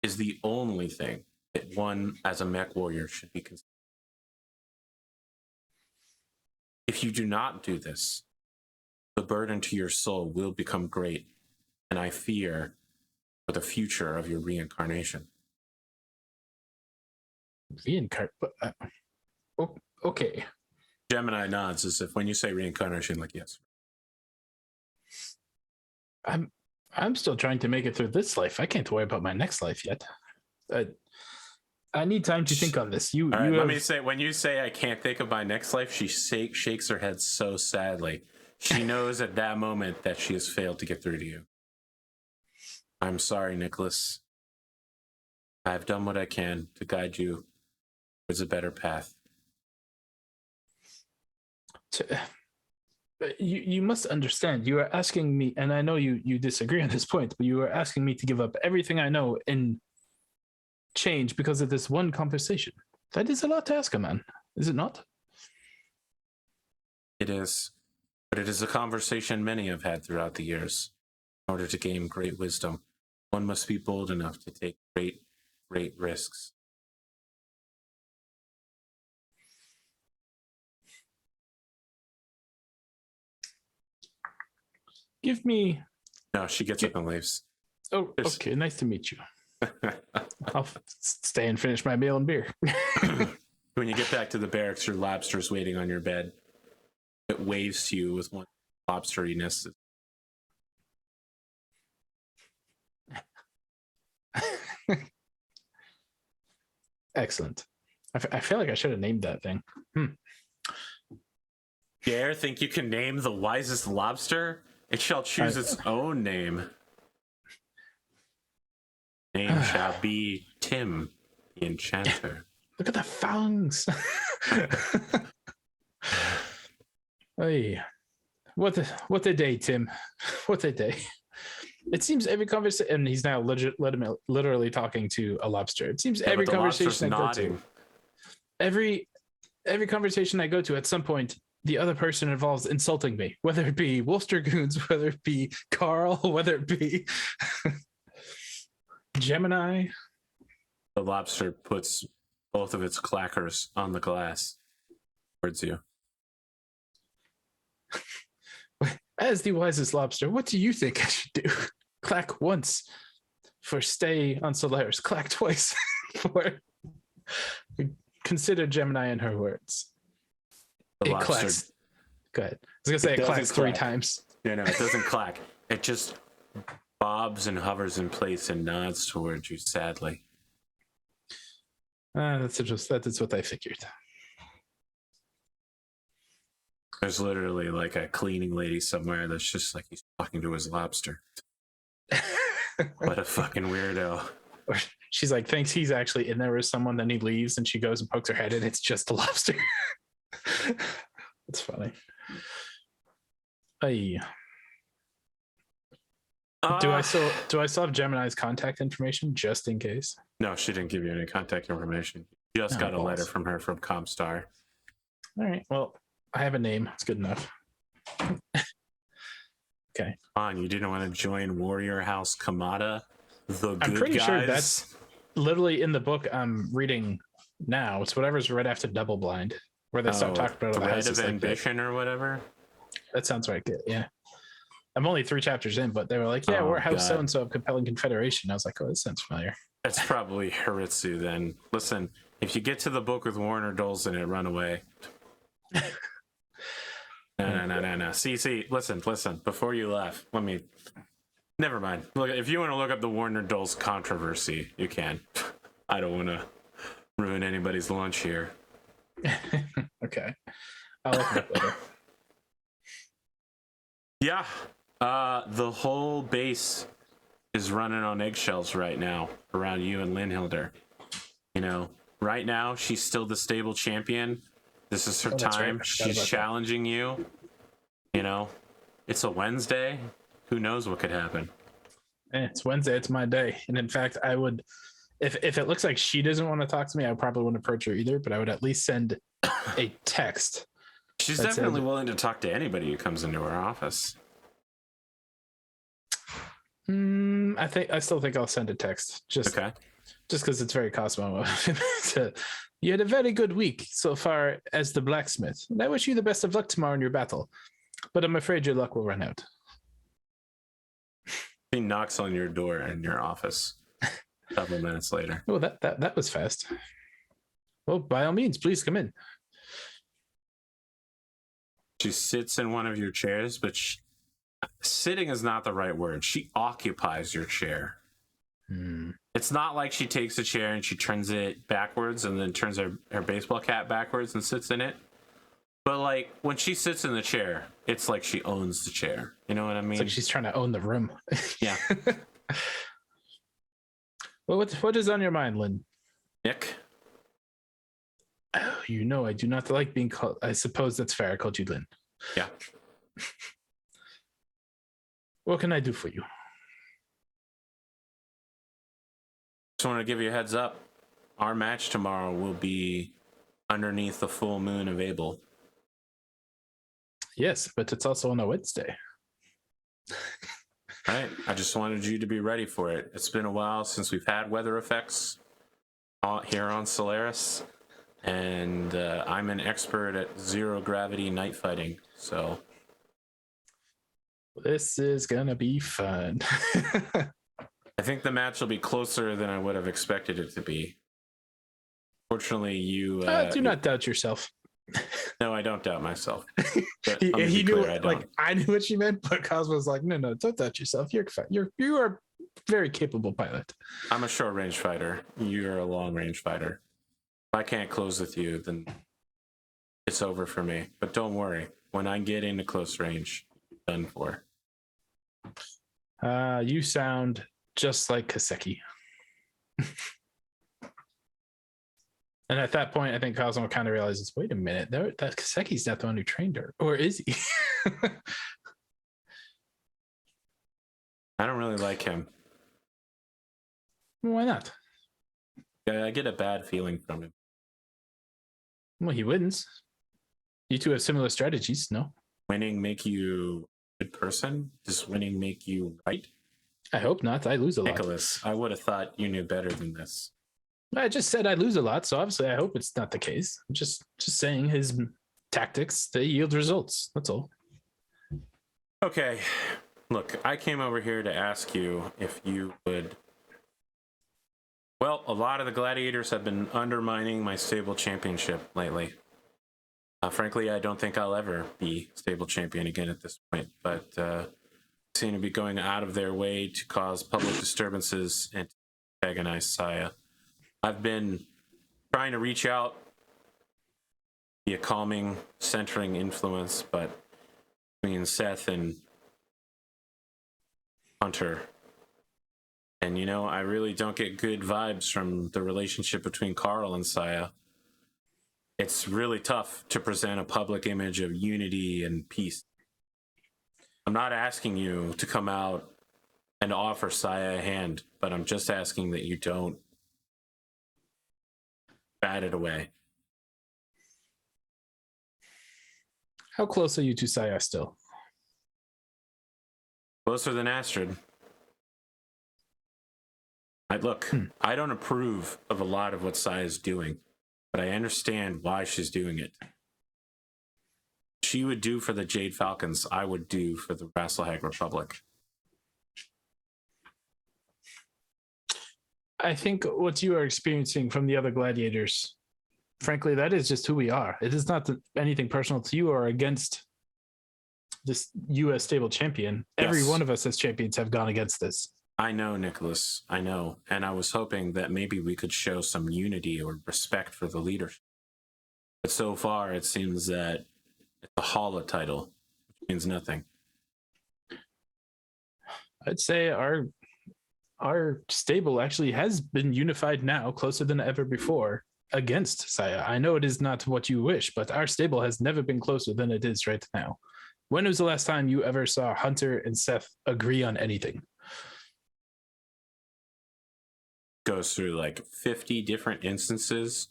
is the only thing that one as a mech warrior should be considered. If you do not do this, the burden to your soul will become great, and I fear for the future of your reincarnation. Okay. Gemini nods as if when you say reincarnation, like, yes. I'm still trying to make it through this life. I can't worry about my next life yet. I need time to think on this. Let me say, when you say I can't think of my next life, she shakes her head so sadly. She knows at that moment that she has failed to get through to you. I'm sorry, Nicholas. I've done what I can to guide you towards a better path. You must understand, you are asking me, and I know you disagree on this point, but you are asking me to give up everything I know in change because of this one conversation. That is a lot to ask a man, is it not? It is. but it is a conversation many have had throughout the years. In order to gain great wisdom, one must be bold enough to take great, great risks. Give me. No, she gets up and leaves. Oh, okay. Nice to meet you. I'll stay and finish my meal and beer. When you get back to the barracks, your lobster's waiting on your bed. It waves to you with one lobsteriness. Excellent. I feel like I should have named that thing. Dare think you can name the wisest lobster? It shall choose its own name. Name shall be Tim, the Enchanter. Look at the fangs. Hey, what a day, Tim. What a day. It seems every conversation, and he's now literally talking to a lobster. It seems every conversation I go to, every conversation I go to, at some point, the other person involves insulting me, whether it be Wolster Goons, whether it be Carl, whether it be Gemini. The lobster puts both of its clackers on the glass towards you. As the wisest lobster, what do you think I should do? Clack once for stay on Solaris. Clack twice for consider Gemini and her words. The it lobster, clacks. Go ahead. I was going to say it clacks clack 3 times. No, it doesn't clack. It just bobs and hovers in place and nods towards you sadly. That's what I figured. There's literally like a cleaning lady somewhere that's just like he's talking to his lobster. What a fucking weirdo. Or she's like, thinks he's actually in there with someone, then he leaves and she goes and pokes her head and it's just a lobster. That's funny. Hey. Do I still have Gemini's contact information just in case? No, she didn't give you any contact information. You just got a letter from her from Comstar. All right. Well, I have a name. It's good enough. Okay. Come on, you didn't want to join Warrior House Kamada? The good I'm pretty guys? sure that's literally in the book I'm reading now. It's whatever's right after Double Blind, where they start talking about the Thread of Ambition or whatever. That sounds right. Yeah. I'm only 3 chapters in, but they were like, yeah, we're House so and so of Compelling Confederation. I was like, oh, this sounds familiar. It's probably Haritsu then. Listen, if you get to the book with Warner Doles in it, run away. No. See, listen. Before you laugh, never mind. Look, if you want to look up the Warner Doles controversy, you can. I don't want to ruin anybody's lunch here. Okay. I'll look it up later. Yeah. The whole base is running on eggshells right now around you and Linhildr. You know, right now she's still the stable champion. This is her time. Right. She's challenging you. You know, it's a Wednesday. Who knows what could happen? It's Wednesday. It's my day. And in fact, I would, if it looks like she doesn't want to talk to me, I probably wouldn't approach her either, but I would at least send a text. She's definitely willing to talk to anybody who comes into her office. I still think I'll send a text. Just because it's very Cosmo. You had a very good week so far as the blacksmith. And I wish you the best of luck tomorrow in your battle. But I'm afraid your luck will run out. He knocks on your door in your office a couple minutes later. Oh, that was fast. Well, by all means, please come in. She sits in one of your chairs, but sitting is not the right word. She occupies your chair. It's not like she takes a chair and she turns it backwards and then turns her baseball cap backwards and sits in it. But like when she sits in the chair, it's like she owns the chair. You know what I mean? It's like she's trying to own the room. Yeah. Well, what is on your mind, Lynn? Nick? Oh, you know, I do not like being called. I suppose that's fair. I called you Lynn. Yeah. What can I do for you? Just want to give you a heads up. Our match tomorrow will be underneath the full moon of Abel. Yes, but it's also on a Wednesday. Right. I just wanted you to be ready for it. It's been a while since we've had weather effects here on Solaris, and I'm an expert at zero gravity night fighting. So this is gonna be fun. I think the match will be closer than I would have expected it to be. Fortunately, you do not doubt yourself. No, I don't doubt myself. He knew I knew what you meant, but Cosmo was like, no, don't doubt yourself. You're fine. You are a very capable pilot. I'm a short range fighter. You're a long range fighter. If I can't close with you, then it's over for me. But don't worry, when I get into close range, done for. You sound just like Kaseki. And at that point, I think Cosmo kind of realizes, wait a minute, that Kaseki's not the one who trained her. Or is he? I don't really like him. Why not? I get a bad feeling from him. Well, he wins. You two have similar strategies, no? Winning make you a good person? Does winning make you right? I hope not. I lose a lot. Nicholas, I would have thought you knew better than this. I just said I lose a lot, so obviously I hope it's not the case. I'm just saying his tactics, they yield results. That's all. Okay. Look, I came over here to ask you if you would... Well, a lot of the gladiators have been undermining my stable championship lately. Frankly, I don't think I'll ever be stable champion again at this point, but seem to be going out of their way to cause public disturbances and to antagonize Saya. I've been trying to reach out, be a calming, centering influence, but between Seth and Hunter, and I really don't get good vibes from the relationship between Carl and Saya. It's really tough to present a public image of unity and peace. I'm not asking you to come out and offer Saya a hand, but I'm just asking that you don't bat it away. How close are you to Saya still? Closer than Astrid. I don't approve of a lot of what Saya's doing, but I understand why she's doing it. She would do for the Jade Falcons, I would do for the Rasselhag Republic. I think what you are experiencing from the other gladiators, frankly, that is just who we are. It is not anything personal to you or against this U.S. stable champion. Yes. Every one of us as champions have gone against this. I know, Nicholas. I know. And I was hoping that maybe we could show some unity or respect for the leadership. But so far, it seems that it's a Hala title, which means nothing. I'd say our stable actually has been unified now, closer than ever before, against Saya. I know it is not what you wish, but our stable has never been closer than it is right now. When was the last time you ever saw Hunter and Seth agree on anything? Goes through like 50 different instances.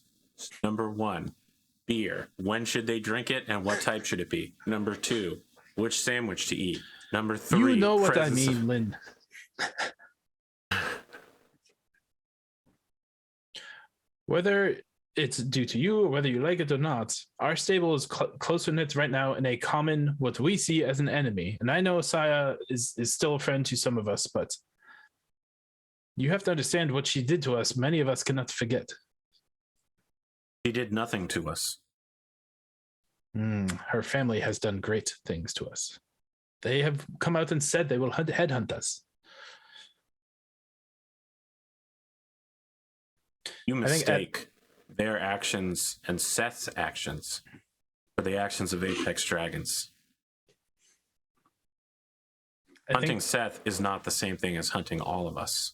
Number 1, beer. When should they drink it and what type should it be? Number 2, which sandwich to eat. Number 3, you know what I mean, Lynn. Whether it's due to you or whether you like it or not, our stable is closer knit right now in a common, what we see as an enemy. And I know Saya is still a friend to some of us, but you have to understand what she did to us. Many of us cannot forget. She did nothing to us. Her family has done great things to us. They have come out and said they will headhunt us. You mistake their actions and Seth's actions for the actions of Apex Dragons. Hunting Seth is not the same thing as hunting all of us.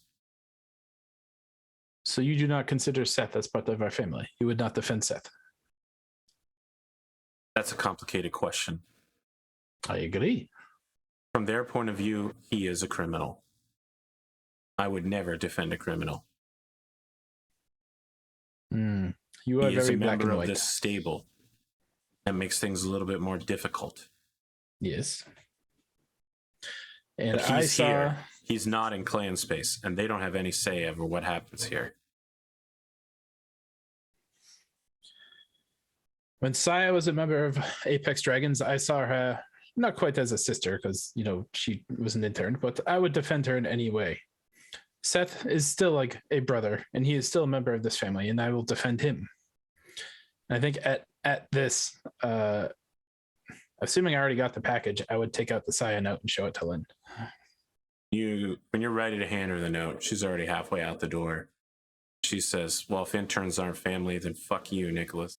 So you do not consider Seth as part of our family? You would not defend Seth? That's a complicated question. I agree. From their point of view, he is a criminal. I would never defend a criminal. You are he is very a black member and of white. this stable. That makes things a little bit more difficult. Yes. And But I he's saw. here. He's not in clan space, and they don't have any say over what happens here. When Saya was a member of Apex Dragons, I saw her not quite as a sister because, she was an intern, but I would defend her in any way. Seth is still like a brother, and he is still a member of this family, and I will defend him. And I think at this, assuming I already got the package, I would take out the Saya note and show it to Lynn. When you're ready to hand her the note, she's already halfway out the door. She says, "Well, if interns aren't family, then fuck you, Nicholas."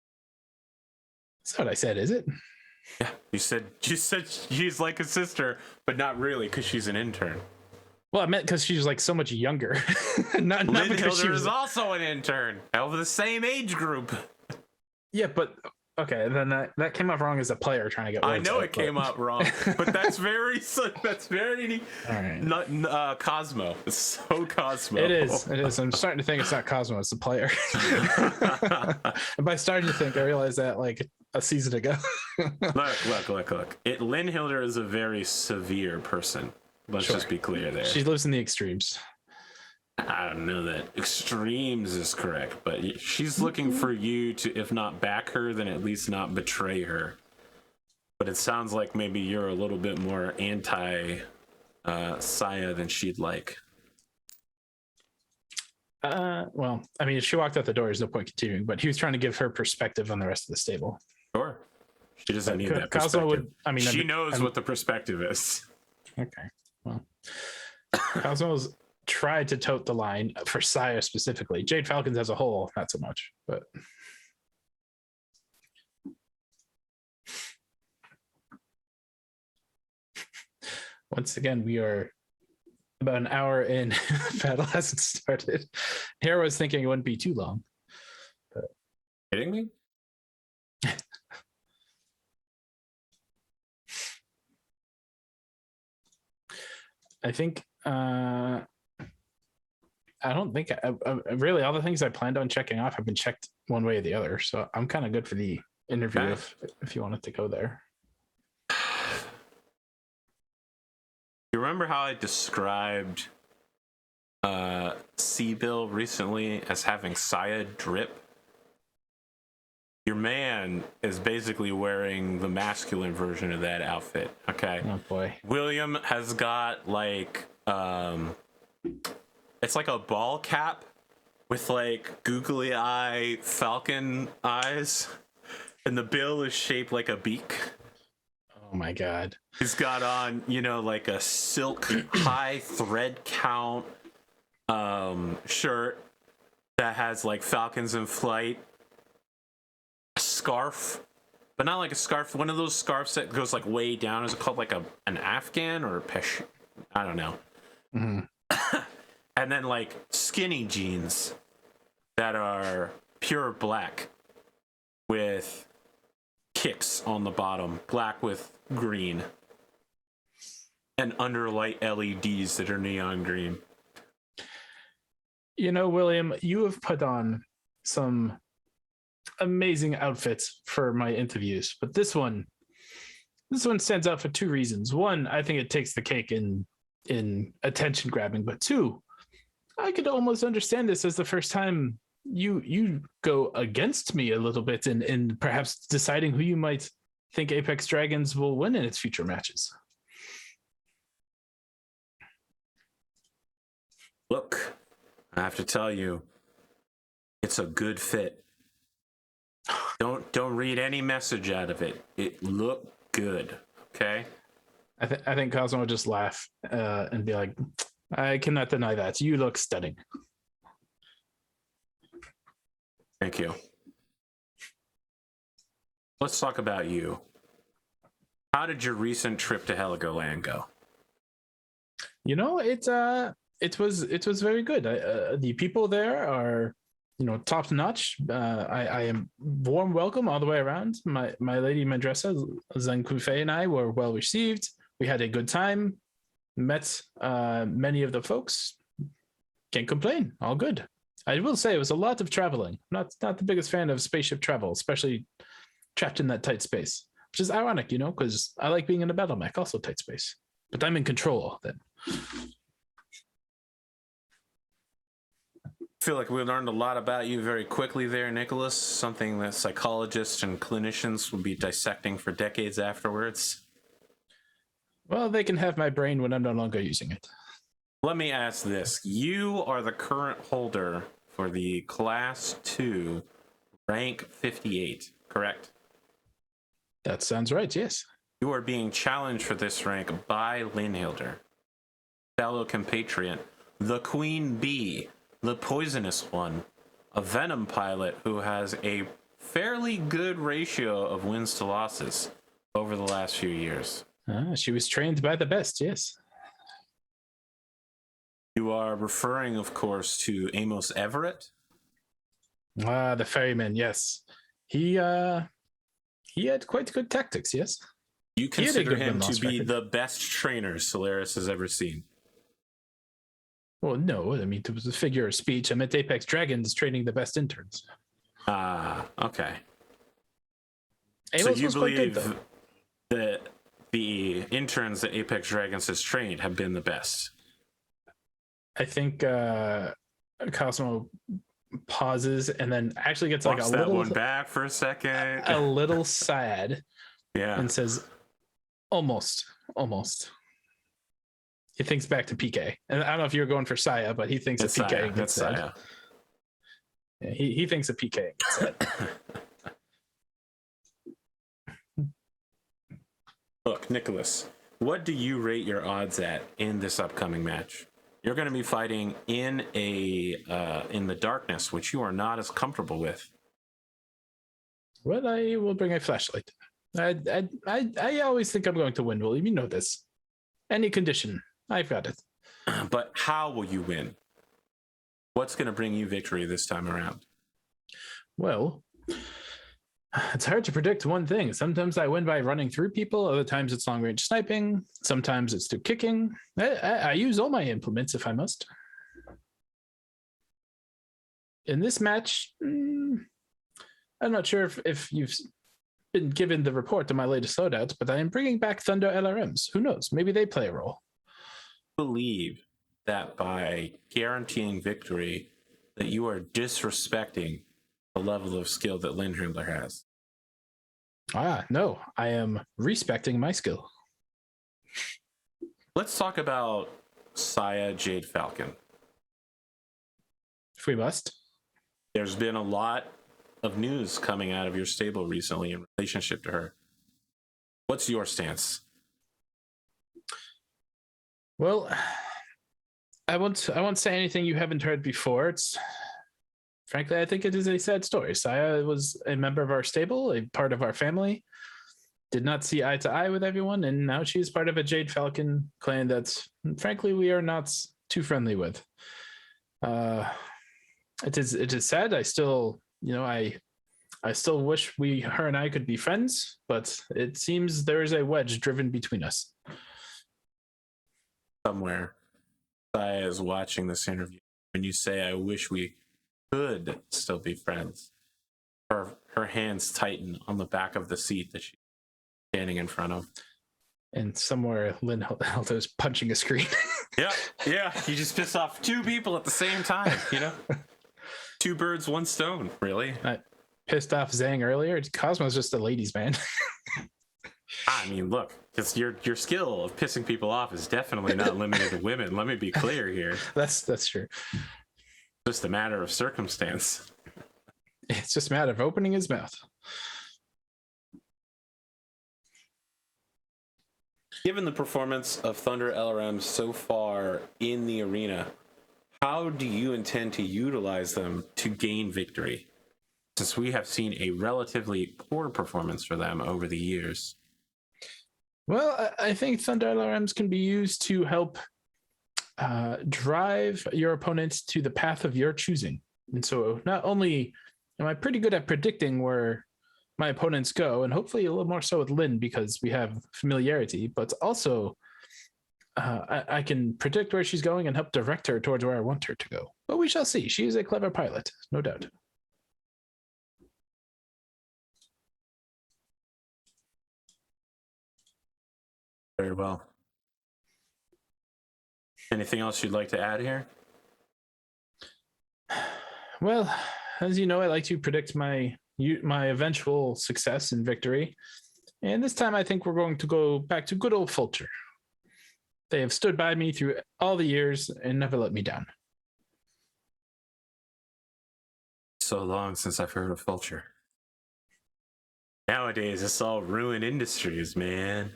That's what I said, is it? Yeah, you said she's like a sister, but not really because she's an intern. Well, I meant because she's like so much younger. not because she Linhildr was is also an intern of the same age group. Yeah, but okay, then that came out wrong as a player trying to get. I know it came out wrong, but that's very all right. Not Cosmo. It's so Cosmo. It is. I'm starting to think it's not Cosmo, it's the player. And by starting to think, I realized that like a season ago. Look. Linhildr is a very severe person. Let's just be clear there. She lives in the extremes. I don't know that extremes is correct, but she's looking for you to, if not back her, then at least not betray her. But it sounds like maybe you're a little bit more anti Saya than she'd like. Well, I mean, if she walked out the door, there's no point continuing, but he was trying to give her perspective on the rest of the stable. Sure. She doesn't need that Cosmo perspective. She knows what the perspective is. Okay. Well, Cosmo's tried to tote the line for Saya specifically. Jade Falcons as a whole, not so much, but once again, we are about an hour in. Battle hasn't started. Here I was thinking it wouldn't be too long. But kidding me? I think I don't think really all the things I planned on checking off have been checked one way or the other. So I'm kind of good for the interview if you wanted to go there. You remember how I described C-Bill recently as having Saya drip? Your man is basically wearing the masculine version of that outfit. Okay. Oh boy. William has got like it's like a ball cap with like googly eye falcon eyes, and the bill is shaped like a beak. Oh my god. He's got on, like a silk high thread count shirt that has like falcons in flight. Scarf, but not like a scarf, one of those scarves that goes like way down. Is it called like an Afghan or a pesh? I don't know. Mm-hmm. And then like skinny jeans that are pure black with kicks on the bottom, black with green, and underlight LEDs that are neon green. William, you have put on some amazing outfits for my interviews, but this one stands out for two reasons. One, I think it takes the cake in attention grabbing, but two, I could almost understand this as the first time you go against me a little bit in perhaps deciding who you might think Apex Dragons will win in its future matches. Look, I have to tell you, it's a good fit. Don't read any message out of it. It looked good, okay? I think Cosmo would just laugh and be like, I cannot deny that. You look stunning. Thank you. Let's talk about you. How did your recent trip to Heligoland go? It was very good. The people there are top notch. I am warm welcome all the way around. My lady Mandressa Zankufe and I were well received. We had a good time. Met many of the folks. Can't complain. All good. I will say it was a lot of traveling. Not the biggest fan of spaceship travel, especially trapped in that tight space. which is ironic, because I like being in a battle mech, also tight space, but I'm in control then. I feel like we learned a lot about you very quickly there, Nicholas, something that psychologists and clinicians will be dissecting for decades afterwards. Well, they can have my brain when I'm no longer using it. Let me ask this. You are the current holder for the Class 2 rank 58, correct? That sounds right, yes. You are being challenged for this rank by Linhildr, fellow compatriot, the Queen Bee, the poisonous one, a Venom pilot who has a fairly good ratio of wins to losses over the last few years. She was trained by the best, yes. You are referring, of course, to Amos Everett. The ferryman, yes. He had quite good tactics, yes. You consider him to be record. the best trainer Solaris has ever seen. Well, no, I mean, it was a figure of speech. I meant Apex Dragons training the best interns. Okay. Amos so you was quite good, believe that the interns that Apex Dragons has trained have been the best? I think Cosmo pauses and then actually gets Walks like a that little one back for a second. a little sad. Yeah. And says, almost. He thinks back to PK. And I don't know if you're going for Saya, but he thinks of PK and gets sad. Saya. Yeah, he thinks of PK and gets sad. Look, Nicholas, what do you rate your odds at in this upcoming match? You're going to be fighting in the darkness, which you are not as comfortable with. Well, I will bring a flashlight. I always think I'm going to win, William. You know this. Any condition, I've got it. But how will you win? What's going to bring you victory this time around? Well, it's hard to predict one thing. Sometimes I win by running through people. Other times it's long range sniping. Sometimes it's through kicking. I use all my implements if I must. In this match, I'm not sure if you've been given the report to my latest loadouts, but I am bringing back Thunder LRMs. Who knows? Maybe they play a role. I believe that by guaranteeing victory, that you are disrespecting the level of skill that Linhildr has. No, I am respecting my skill. Let's talk about Saya Jade Falcon. If we must. There's been a lot of news coming out of your stable recently in relationship to her. What's your stance? Well, I won't say anything you haven't heard before. Frankly, I think it is a sad story. Saya was a member of our stable, a part of our family, did not see eye to eye with everyone, and now she is part of a Jade Falcon clan that, frankly, we are not too friendly with. It is sad. I still, I still wish her and I could be friends, but it seems there is a wedge driven between us. Somewhere, Saya is watching this interview. When you say, I wish we could still be friends, her hands tighten on the back of the seat that she's standing in front of. And somewhere Linhildr is punching a screen. Yeah. You just piss off two people at the same time, Two birds, one stone, really. I pissed off Zhang earlier. Cosmo's just a ladies' man. I mean, look, because your skill of pissing people off is definitely not limited to women. Let me be clear here. That's true. Just a matter of circumstance. It's just a matter of opening his mouth. Given the performance of Thunder LRM so far in the arena, how do you intend to utilize them to gain victory? Since we have seen a relatively poor performance for them over the years. Well, I think Thunder LRMs can be used to help drive your opponents to the path of your choosing. And so not only am I pretty good at predicting where my opponents go, and hopefully a little more so with Lynn because we have familiarity, but also I can predict where she's going and help direct her towards where I want her to go. But we shall see. She is a clever pilot, no doubt. Very well. Anything else you'd like to add here? Well, as you know, I like to predict my eventual success and victory. And this time I think we're going to go back to good old Fulcher. They have stood by me through all the years and never let me down. So long since I've heard of Fulcher. Nowadays, it's all ruined industries, man.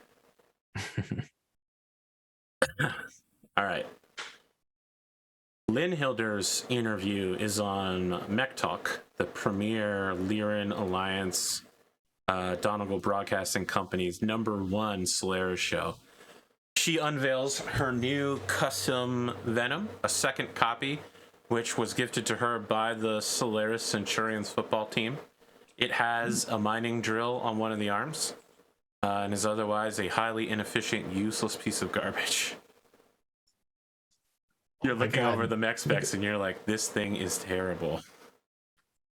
All right. Linhildr's interview is on Mech Talk, the premier Lyran Alliance Donegal Broadcasting Company's #1 Solaris show. She unveils her new custom Venom, a second copy, which was gifted to her by the Solaris Centurions football team. It has a mining drill on one of the arms and is otherwise a highly inefficient, useless piece of garbage. You're looking over the mech specs and you're like, this thing is terrible.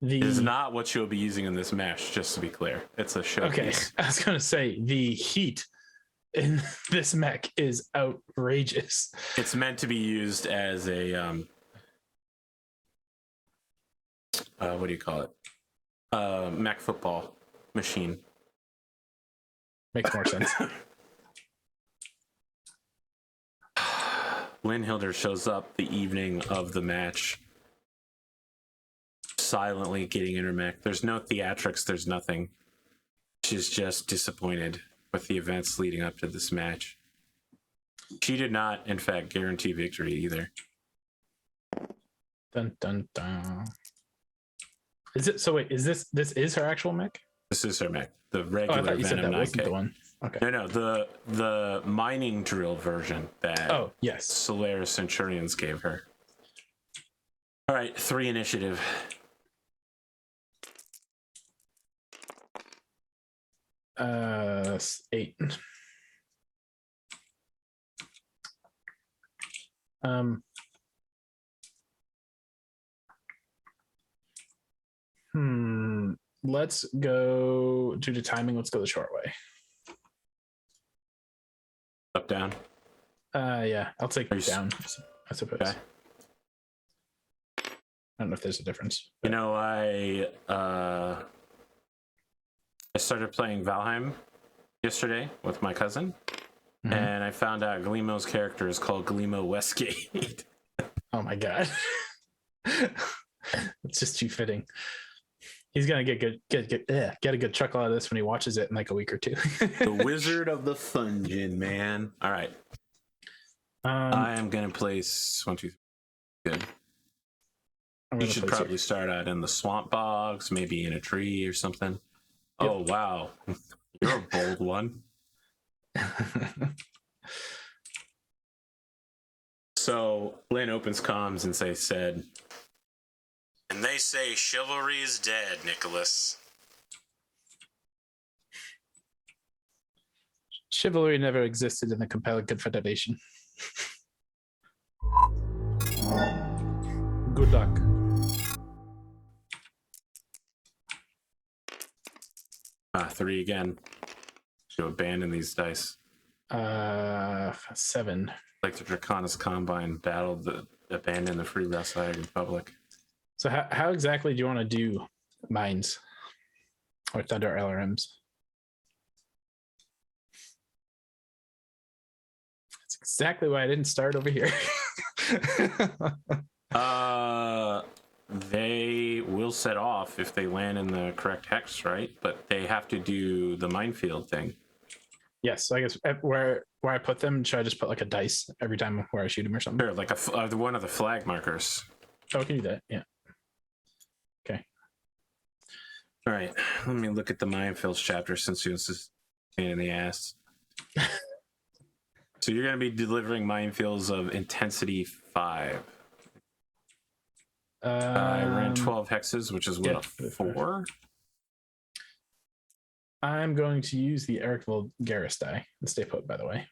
It is not what you'll be using in this mesh, just to be clear. It's a showpiece. Okay, I was going to say, the heat in this mech is outrageous. It's meant to be used as a, what do you call it? Mech football machine. Makes more sense. Linhildr shows up the evening of the match, silently getting in her mech. There's no theatrics, there's nothing. She's just disappointed with the events leading up to this match. She did not, in fact, guarantee victory either. Dun dun dun. Is it so? Wait, is this is her actual mech? This is her mech, the Oh, I regular thought you said Venom that wasn't 9K. the one. Okay. No, the mining drill version that yes, Solaris Centurions gave her. All right, 3 initiative. Uh, 8. Let's go due to timing. Let's go the short way. Up, down. Yeah, I'll take down, I suppose. Okay. I don't know if there's a difference. You know, I started playing Valheim yesterday with my cousin, and I found out Gleemo's character is called Gleemo Westgate. Oh my god. It's just too fitting. He's gonna get a good chuckle out of this when he watches it in like a week or two. The Wizard of the Fungin, man. All right. I am gonna place 1, 2, 3. Good. You should probably start out in the swamp bogs, maybe in a tree or something. Yep. Oh wow, you're a bold one. So Lynn opens comms and said, and they say chivalry is dead, Nicholas. Chivalry never existed in the compelling Confederation. Good luck. Ah, 3 again. To abandon these dice. 7. Like the Draconis Combine battled the abandon the Free Rhyside Republic. So how exactly do you want to do mines or Thunder LRMs? That's exactly why I didn't start over here. They will set off if they land in the correct hex, right? But they have to do the minefield thing. Yes, so I guess where I put them, should I just put like a dice every time where I shoot them or something? Sure, like one of the flag markers. Oh, I can do that. Yeah. Okay. All right. Let me look at the minefields chapter since this is a pain in the ass. So you're going to be delivering minefields of intensity 5. I ran 12 hexes, which is what, a 4? I'm going to use the Eric Vulgaris die and stay put, by the way.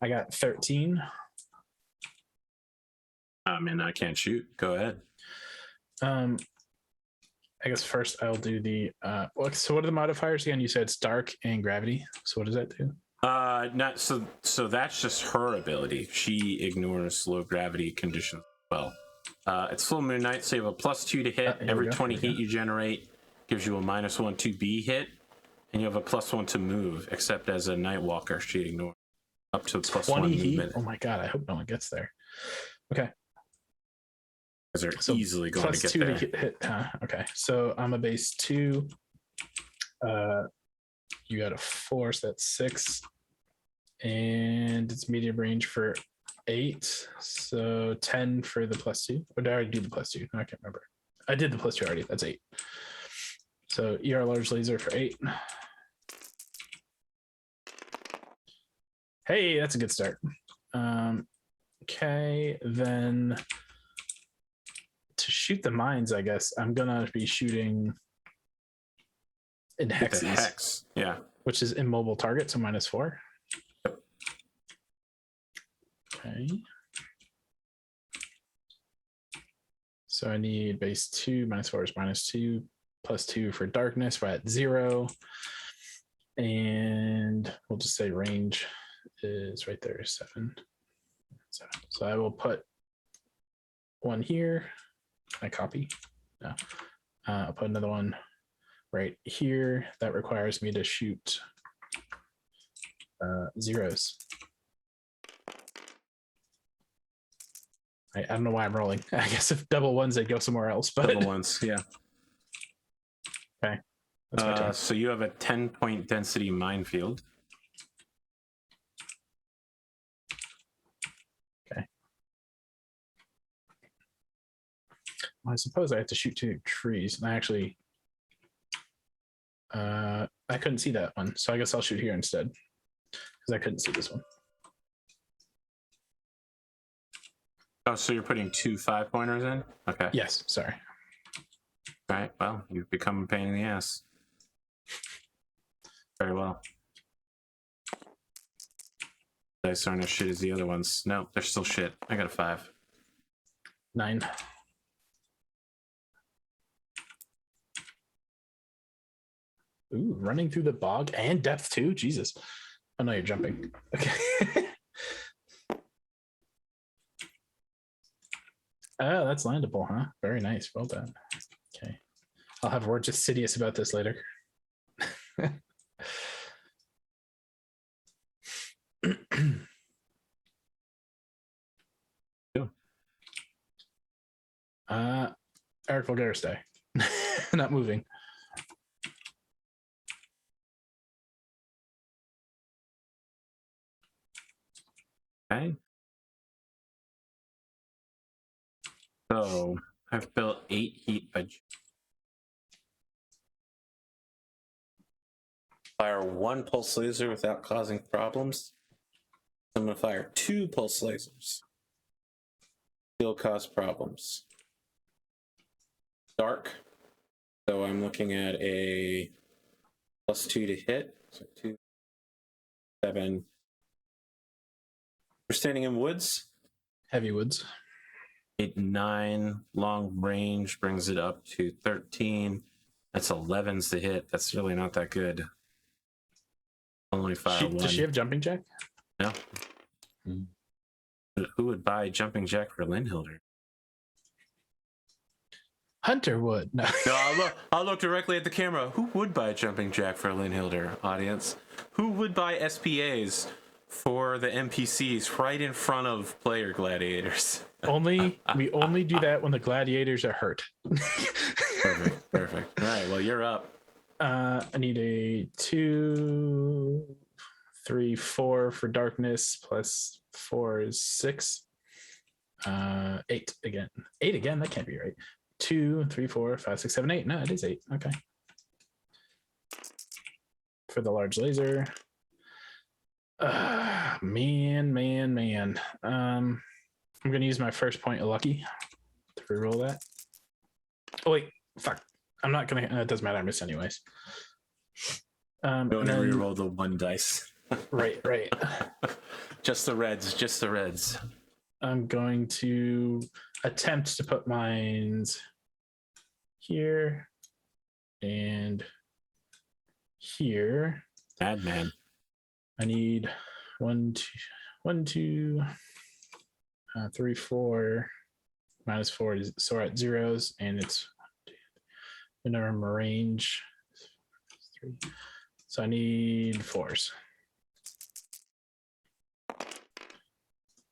I got 13. I mean, I can't shoot. Go ahead. I guess first I'll do the so what are the modifiers again? You said it's dark and gravity. So what does that do? Not so that's just her ability. She ignores low gravity conditions as well. It's full moon night, so you have a +2 to hit. Every 20 heat you generate gives you a -1 to be hit, and you have a +1 to move, except as a night walker, she ignores up to +1 movement. Oh my god, I hope no one gets there. Okay. Because they're easily going to get there. +2 to hit. Okay, so I'm a base 2. You got a 4, so that's 6. And it's medium range for 8. So 10 for the +2. Or did I already do the +2? I can't remember. I did the +2 already. That's 8. So ER large laser for 8. Hey, that's a good start. Okay, then to shoot the mines, I guess I'm gonna be shooting in hexes. Hex, yeah. Which is immobile target, so -4. Okay. So I need base 2, -4 is -2, +2 for darkness. We're at 0. And we'll just say range is right there, 7. So I will put 1 here. Can I copy? No. I'll put another one right here. That requires me to shoot 0s. I don't know why I'm rolling. I guess if double ones, they'd go somewhere else. But Double ones, yeah. Okay. That's my turn. So you have a 10-point density minefield. Okay. Well, I suppose I have to shoot 2 trees. And I actually, I couldn't see that one. So I guess I'll shoot here instead. Because I couldn't see this one. Oh, so you're putting 2 5-pointers in? Okay. Yes, sorry. All right, well, you've become a pain in the ass. Very well. Dice aren't as shit as the other ones. No, they're still shit. I got a 5. 9. Ooh, running through the bog and depth too? Jesus. Oh no, you're jumping. Okay. Oh, that's landable, huh? Very nice. Well done. Okay. I'll have a word to Sidious about this later. Eric will get her stay. Not moving. Okay. So I've built 8 heat by fire 1 pulse laser without causing problems. I'm going to fire 2 pulse lasers. Still cause problems. Dark. So I'm looking at a +2 to hit. So 2, 7. We're standing in woods. Heavy woods. 8, 9. Long range brings it up to 13. That's 11's the hit. That's really not that good. Only fire 1. Does she have jumping jack? No. Who would buy jumping jack for Linhildr? Hunter would. No. No, I'll look directly at the camera. Who would buy jumping jack for Linhildr, audience? Who would buy SPAs for the NPCs right in front of player gladiators? We only do that when the gladiators are hurt. Perfect. All right, well, you're up. I need a 2, 3, 4 for darkness. +4 is 6. 8 again. 8 again? That can't be right. 2, 3, 4, 5, 6, 7, 8. No, it is 8. Okay. For the large laser. Man. I'm going to use my first point of lucky to reroll that. Oh, wait. Fuck. I'm not going to. It doesn't matter. I miss anyways. Don't reroll the 1 dice. Right. Just the reds. I'm going to attempt to put mines here and here. Madman. I need 1, 2, 3, 4, -4 is so we're at zeros, and it's in our range 3. So I need 4s.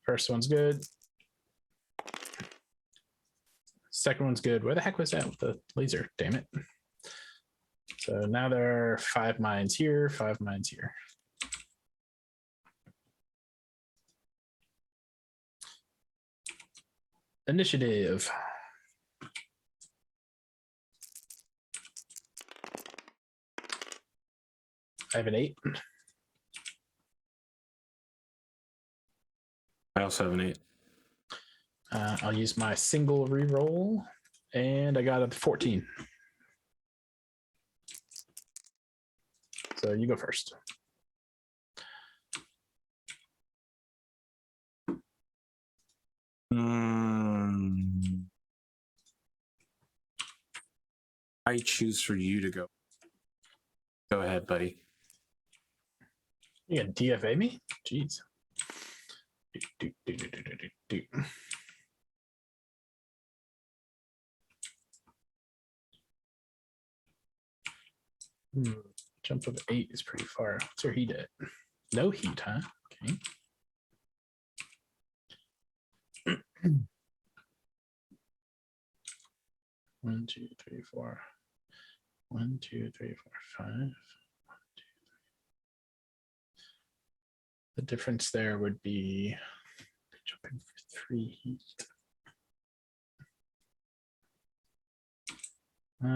First one's good. Second one's good. Where the heck was that with the laser? Damn it. So now there are 5 mines here, 5 mines here. Initiative. I have an 8. I also have an 8. I'll use my single reroll, and I got a 14. So you go first. I choose for you to go. Go ahead, buddy. You gonna DFA me? Jeez. Jump of 8 is pretty far. What's your heat at? No heat, huh? Okay. One, 2, 3, 4. 1, 2, 3, 4, 5. 1, 2, 3. The difference there would be jumping for 3 heat. You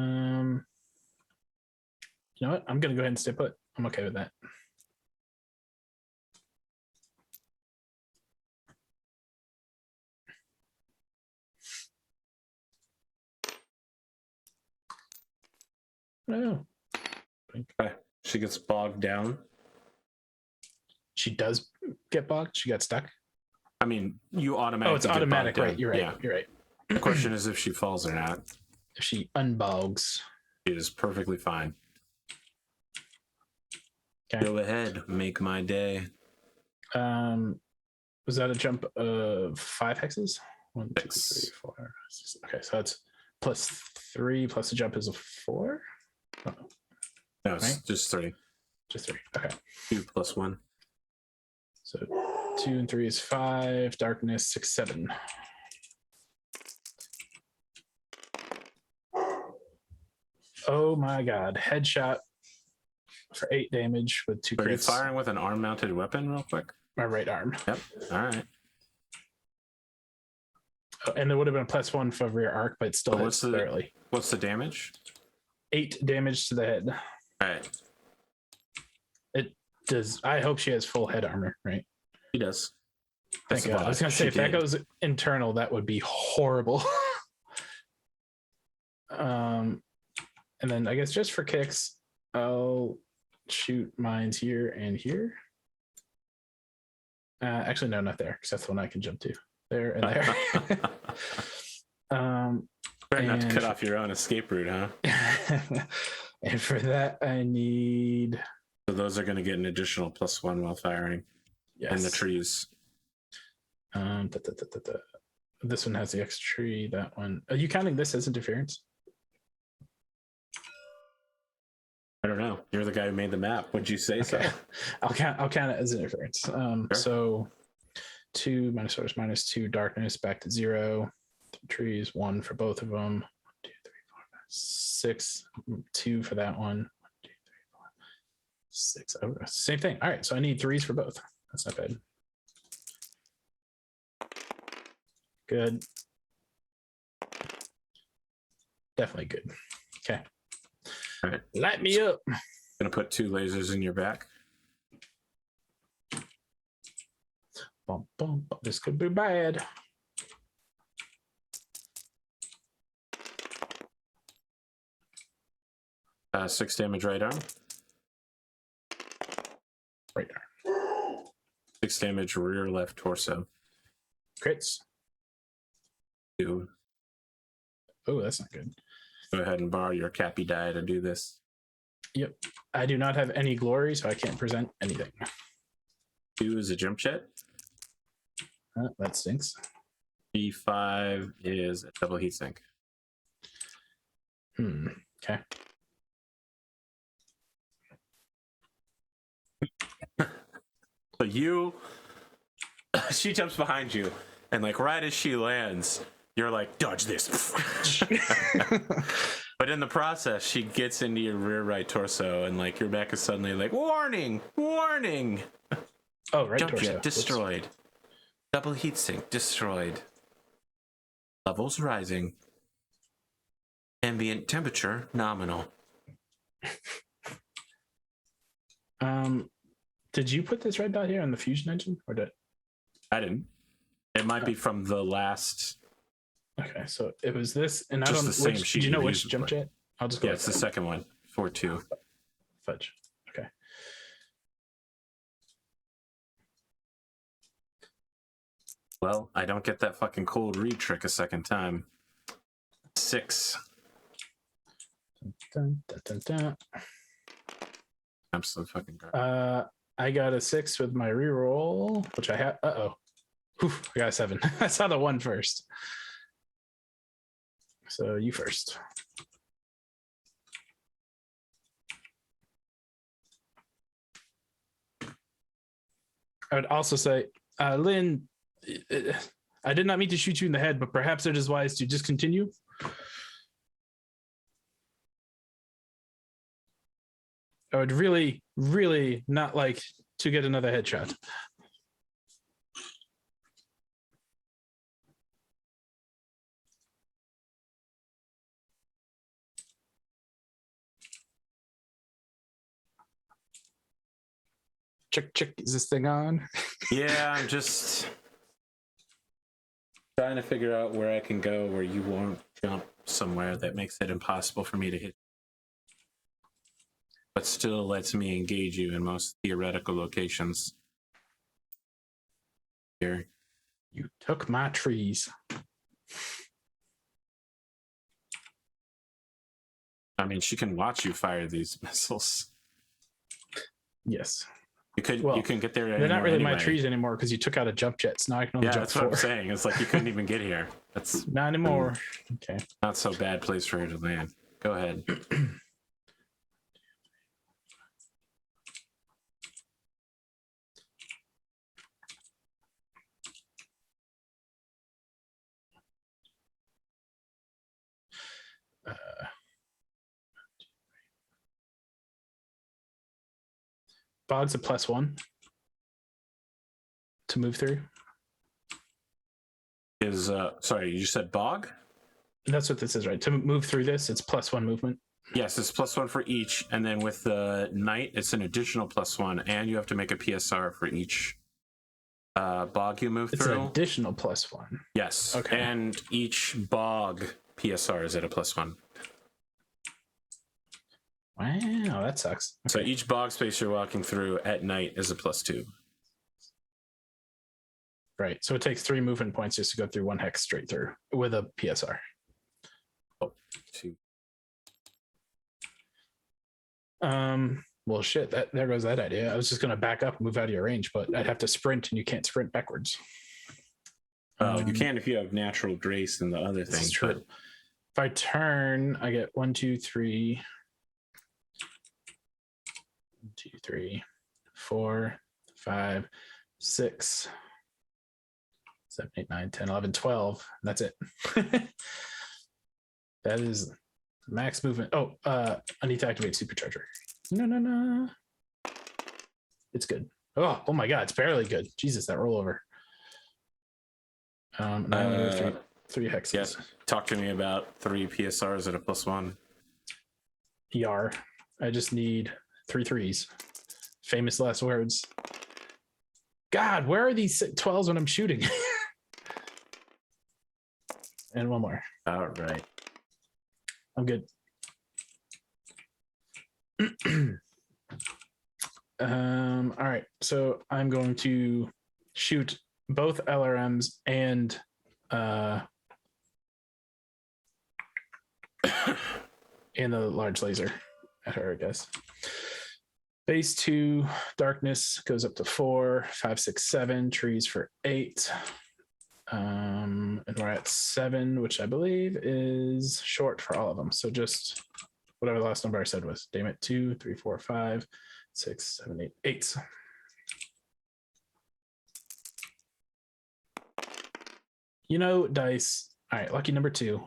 know what? I'm gonna go ahead and stay put. I'm okay with that. No. Okay. She gets bogged down. She does get bogged. She got stuck. I mean, you automatically. Oh, it's automatic, right? Down. You're right. Yeah. You're right. The question is if she falls or not. If she unbogs, She is perfectly fine. okay. Go ahead, make my day. Was that a jump of 5 hexes? 1, 2, 6. 3, 4, 6. Okay, so that's +3 plus the jump is a 4. Oh, No, it's right? just 3. Just 3. Okay. 2 plus 1. So 2 and 3 is 5. Darkness 6, 7. Oh my god! Headshot for 8 damage with 2 crits. Are you firing with an arm-mounted weapon, real quick? My right arm. Yep. All right. Oh, and there would have been a +1 for rear arc, but it still hits barely. What's the damage? 8 damage to the head. All right. It does. I hope she has full head armor, right? He does. Thank God. I was gonna say if that goes internal, that would be horrible. And then I guess just for kicks, I'll shoot mines here and here. Actually, no, not there, because that's the one I can jump to. There and there. Better not to cut off your own escape route, huh? And for that, I need. So those are going to get an additional +1 while firing. Yes. And the trees. This one has the extra tree. That one. Are you counting this as interference? I don't know. You're the guy who made the map. Would you say so? I'll count it as interference. Sure. So 2 -4 -2 darkness back to 0. 3 trees, 1 for both of them. 1, 2, 3, 4, 5, 6. 2 for that one. 1, 2, 3, 4, 6. Oh, same thing. All right, so I need 3s for both. That's not bad. Good. Definitely good. Okay. All right. Light me up. Gonna put 2 lasers in your back. Bum, bum, bum. This could be bad. Uh, 6 damage right arm. Right arm. 6 damage rear left torso. Crits. 2. Oh, that's not good. Go ahead and borrow your Cappy die to do this. Yep. I do not have any glory, so I can't present anything. 2 is a jump jet. That stinks. B5 is a double heatsink. Okay. So she jumps behind you, and like right as she lands, you're like, dodge this. But in the process, she gets into your rear right torso, and like your back is suddenly like, warning, warning. Oh, right Jump torso. jet destroyed. Whoops. Double heatsink destroyed. Levels rising. Ambient temperature nominal. Did you put this red dot here on the fusion engine, or did I didn't. It might be from the last. Okay, so it was this, and I Just don't. the same Which, sheet do you know you which used jump before. jet? I'll just go. Yeah, it's the second one. 4-2. Fudge. Okay. Well, I don't get that fucking cold read trick a second time. 6. Dun, dun, dun, dun. Absolute fucking garbage. I got a 6 with my reroll, which I have. I got a 7. I saw the 1 first. So you first. I would also say, Lynn, I did not mean to shoot you in the head, but perhaps it is wise to discontinue. I would really, really not like to get another headshot. Check, is this thing on? Yeah, I'm just trying to figure out where I can go where you won't jump somewhere that makes it impossible for me to hit, but still lets me engage you in most theoretical locations. Here. You took my trees. I mean, she can watch you fire these missiles. Yes. You can get there. They're not really anyway. my trees anymore because you took out a jump jet. So now I can only Yeah, jump that's 4. what I'm saying. It's like you couldn't even get here. That's Not anymore. Okay. not so bad place for her to land. Go ahead. Bog's a +1 to move through. Is sorry, you said bog? That's what this is, right? To move through this, it's +1 movement. Yes, it's +1 for each, and then with the knight, it's an additional +1, and you have to make a PSR for each bog you move It's through. an additional +1. Yes. Okay. And each bog PSR is at a +1. Wow, that sucks. So each bog space you're walking through at night is a +2. Right. So it takes 3 movement points just to go through 1 hex straight through with a PSR. Oh, 2. Well, shit. There goes that idea. I was just gonna back up, and move out of your range, but I'd have to sprint, and you can't sprint backwards. You can if you have natural grace and the other thing. True. But If I turn, I get 1, 2, 3. 1, 2, 3, 4, 5, 6, 7, 8, 9, 10, 11, 12. That's it. That is max movement. Oh, I need to activate supercharger. No. It's good. Oh my god, it's barely good. Jesus, that rollover. Now three hexes. Yes. Talk to me about 3 PSRs at a +1. ER. I just need 3 threes. Famous last words. God, where are these 12s when I'm shooting? And 1 more. All right. I'm good. All right. So I'm going to shoot both LRMs and and a large laser at her, I guess. Base 2, darkness goes up to 4, 5, 6, 7, trees for 8. And we're at 7, which I believe is short for all of them. So just whatever the last number I said was. Damn it. 2, 3, 4, 5, 6, 7, 8, 8. You know, dice. All right, lucky number 2.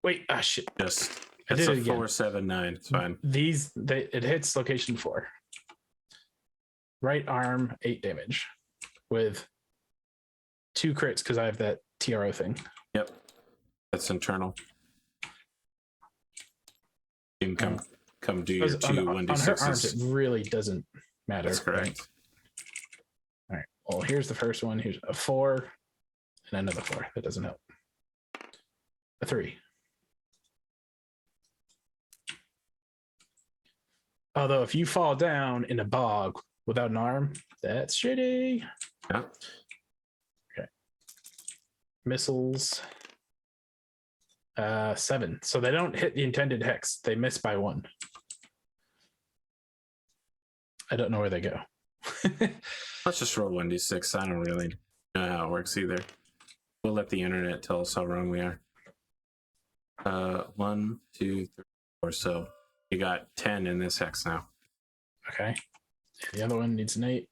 Wait, shit. Just I it's did a it again. 4, 7, 9. It's fine. It hits location 4. Right arm, 8 damage with 2 crits because I have that TRO thing. Yep, that's internal. You can come do your 2 1d6s. On her arms, it really doesn't matter. That's correct. Right? All right. Well, here's the first one. Here's a 4 and another 4. That doesn't help. A 3. Although if you fall down in a bog without an arm, that's shitty. Yeah. Okay. Missiles. 7. So they don't hit the intended hex. They miss by 1. I don't know where they go. Let's just roll 1d6. I don't really know how it works either. We'll let the internet tell us how wrong we are. 1, 2, 3, 4. So you got 10 in this hex now. Okay. The other one needs an 8.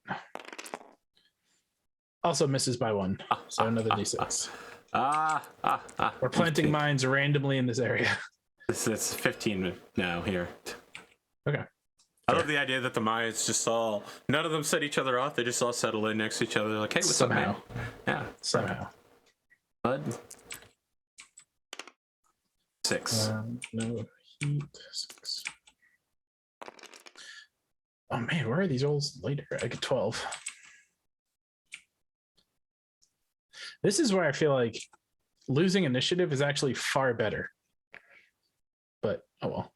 Also misses by 1. So another d6. We're planting 15. mines randomly in this area. It's 15 now here. Okay. I love the idea that the Mayans just all, none of them set each other off. They just all settle in next to each other. They're like, hey, what's Somehow. up, man? Yeah. Somehow. Bud. 6. No heat. 6. Oh man, where are these rolls later? I get 12. This is where I feel like losing initiative is actually far better. But oh well.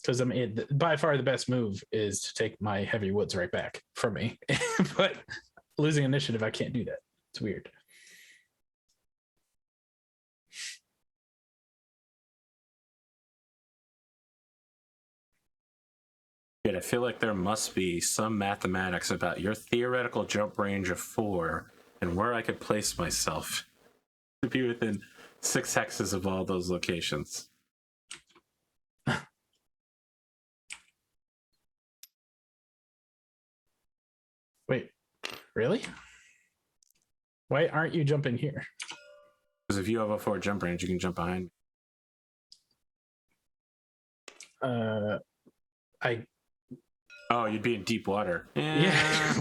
Because I mean, by far the best move is to take my heavy woods right back from me. But losing initiative, I can't do that. It's weird. I feel like there must be some mathematics about your theoretical jump range of 4 and where I could place myself to be within 6 hexes of all those locations. Wait, really? Why aren't you jumping here? Because if you have a 4 jump range, you can jump behind me. Oh, you'd be in deep water. Yeah.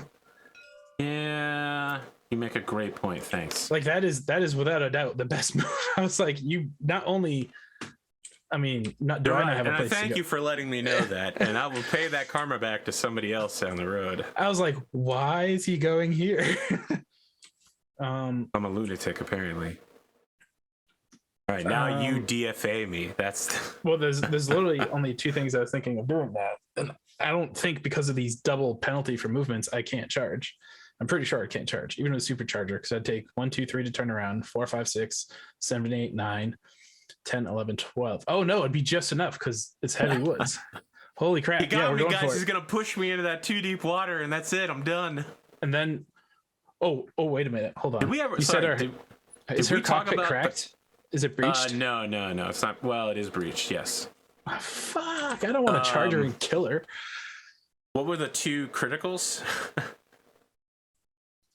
Yeah. You make a great point. Thanks. Like that is without a doubt the best move. I was like, you not only, I mean, not do I not have a place to go? Thank you for letting me know that, and I will pay that karma back to somebody else down the road. I was like, why is he going here? I'm a lunatic, apparently. All right, now you DFA me. That's well. There's literally only 2 things I was thinking of doing that, and I don't think because of these double penalty for movements, I can't charge. I'm pretty sure I can't charge, even with supercharger, because I'd take 1, 2, 3 to turn around, 4, 5, 6, 7, 8, 9, 10, 11, 12. Oh no, it'd be just enough because it's heavy woods. Holy crap! He got we're me, going guys. for it. He's gonna push me into that 2 deep water, and that's it. I'm done. And then, oh, wait a minute. Hold on. Did we ever? You Sorry, said is her cockpit cracked? Is it breached? No. It's not. Well, it is breached. Yes. Oh, fuck! I don't want to charge her and kill her. What were the 2 criticals?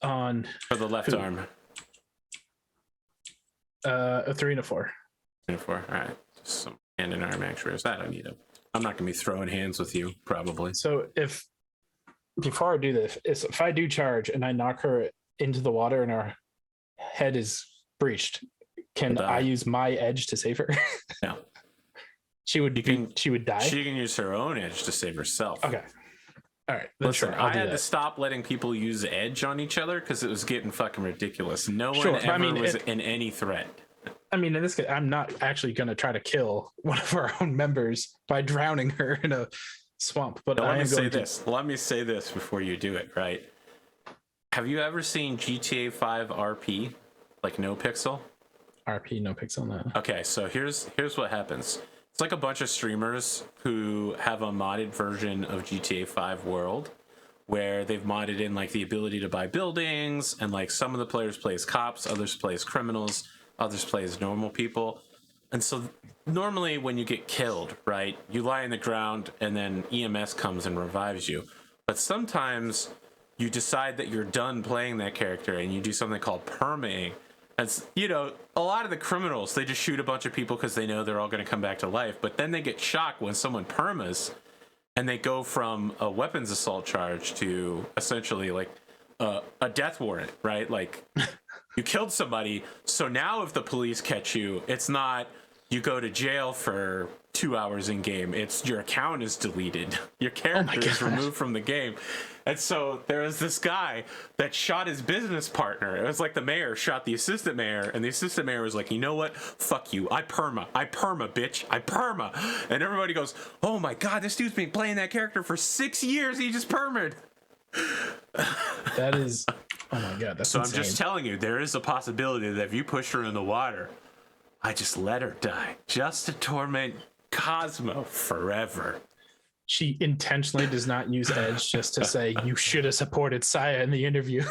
On for the left arm. A 3 and a 4. 3 and 4. All right. Just some hand and arm actuators. I don't need them. I'm not gonna be throwing hands with you, probably. So before I do this, if I do charge and I knock her into the water and her head is breached, can I use my edge to save her? No. She would die. She can use her own edge to save herself. Okay. All right. Then Listen, sure, I had to stop letting people use edge on each other because it was getting fucking ridiculous. No one ever was in any threat. I mean, in this case, I'm not actually going to try to kill one of our own members by drowning her in a swamp. But Now, I am going to. Let me say this before you do it, right? Have you ever seen GTA 5 RP, like no pixel? RP, no pixel, no. Okay, so here's what happens. It's like a bunch of streamers who have a modded version of GTA 5 World, where they've modded in like the ability to buy buildings, and like some of the players play as cops, others play as criminals, others play as normal people. And so normally when you get killed, right, you lie in the ground and then EMS comes and revives you. But sometimes you decide that you're done playing that character and you do something called permaing. That's, you know, a lot of the criminals, they just shoot a bunch of people because they know they're all going to come back to life. But then they get shocked when someone permas, and they go from a weapons assault charge to essentially like a death warrant, right? Like you killed somebody. So now if the police catch you, it's not you go to jail for 2 hours in game. It's your account is deleted. Your character is removed from the game. And so there was this guy that shot his business partner. It was like the mayor shot the assistant mayor, and the assistant mayor was like, you know what? Fuck you. I perma, bitch. I perma. And everybody goes, oh my God, this dude's been playing that character for 6 years. He just permed. That is, oh my God, that's so insane. I'm just telling you, there is a possibility that if you push her in the water, I just let her die, just to torment Cosmo forever. She intentionally does not use Edge just to say, you should have supported Saya in the interview.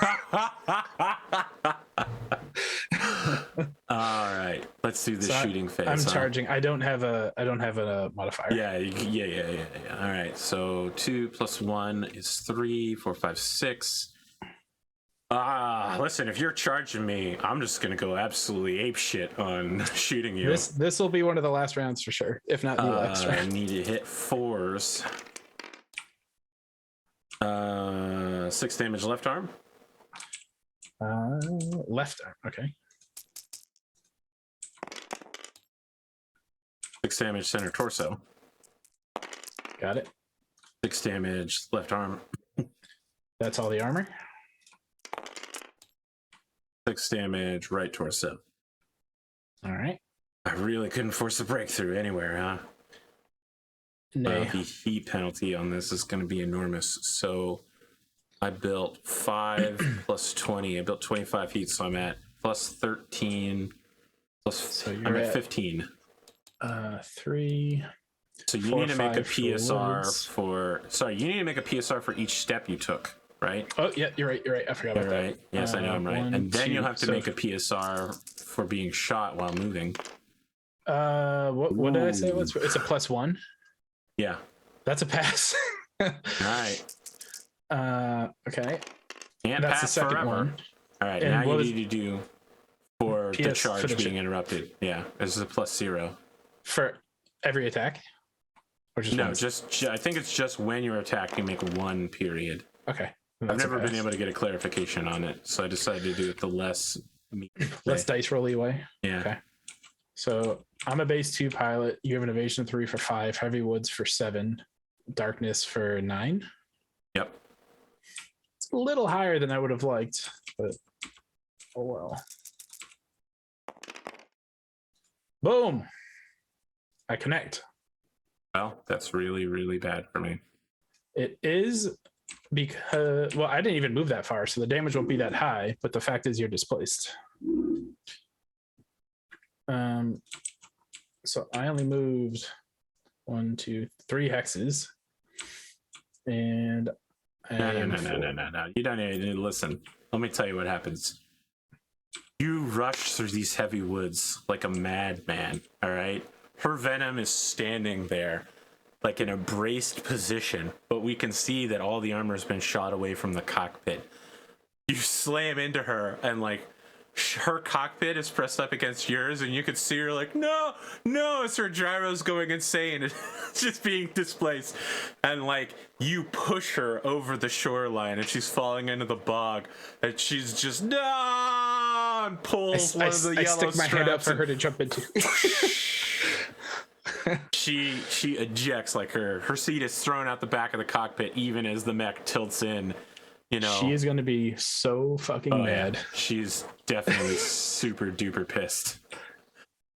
All right, let's do the shooting phase. I'm charging. I don't have a modifier. Yeah. All right, so 2 + 1 is 3, 4, 5, 6. Listen, if you're charging me, I'm just gonna go absolutely ape shit on shooting you. This will be one of the last rounds for sure, if not the last round. I need to hit 4s. 6 damage left arm. Left arm. Okay. 6 damage center torso. Got it. 6 damage left arm. That's all the armor. 6 damage right torso. All right. I really couldn't force a breakthrough anywhere, huh? Nay. The heat penalty on this is going to be enormous. So I built 5 plus 20. I built 25 heat, so I'm at plus 13. So I'm at 15. 3. So you need to make a PSR for. Sorry, you need to make a PSR for each step you took. Right? Oh, yeah, you're right. I forgot about that. Right. Yes, I know I'm right. And then you'll have to make a PSR for being shot while moving. What did I say? It's a +1. Yeah. That's a pass. All right. Okay. Can't That's pass the second forever. one. All right. And now you what need to do for the charge for the being interrupted. Yeah. This is a +0. For every attack? Or just No, once? just I think it's just when you're attacked, you make 1 period. Okay. I've never been able to get a clarification on it, so I decided to do it the less dice rolly way. Yeah. Okay. So I'm a base 2 pilot. You have an evasion 3 for 5, heavy woods for 7, darkness for 9. Yep. It's a little higher than I would have liked, but oh well. Boom. I connect. Well, that's really, really bad for me. It is because, well, I didn't even move that far, so the damage won't be that high, but the fact is you're displaced. So I only moved 1, 2, 3 hexes. And No. You don't need to listen. Let me tell you what happens. You rush through these heavy woods like a madman, all right? Her venom is standing there like in a braced position, but we can see that all the armor has been shot away from the cockpit. You slam into her, and like her cockpit is pressed up against yours, and you can see her like, no, as her gyro's going insane and just being displaced. And like you push her over the shoreline, and she's falling into the bog, and she's just no, and pulls one of the yellow straps. I stick my head up for her to jump into. She ejects, like her seat is thrown out the back of the cockpit even as the mech tilts in. You know, she is going to be so fucking mad. Yeah. She's definitely super duper pissed.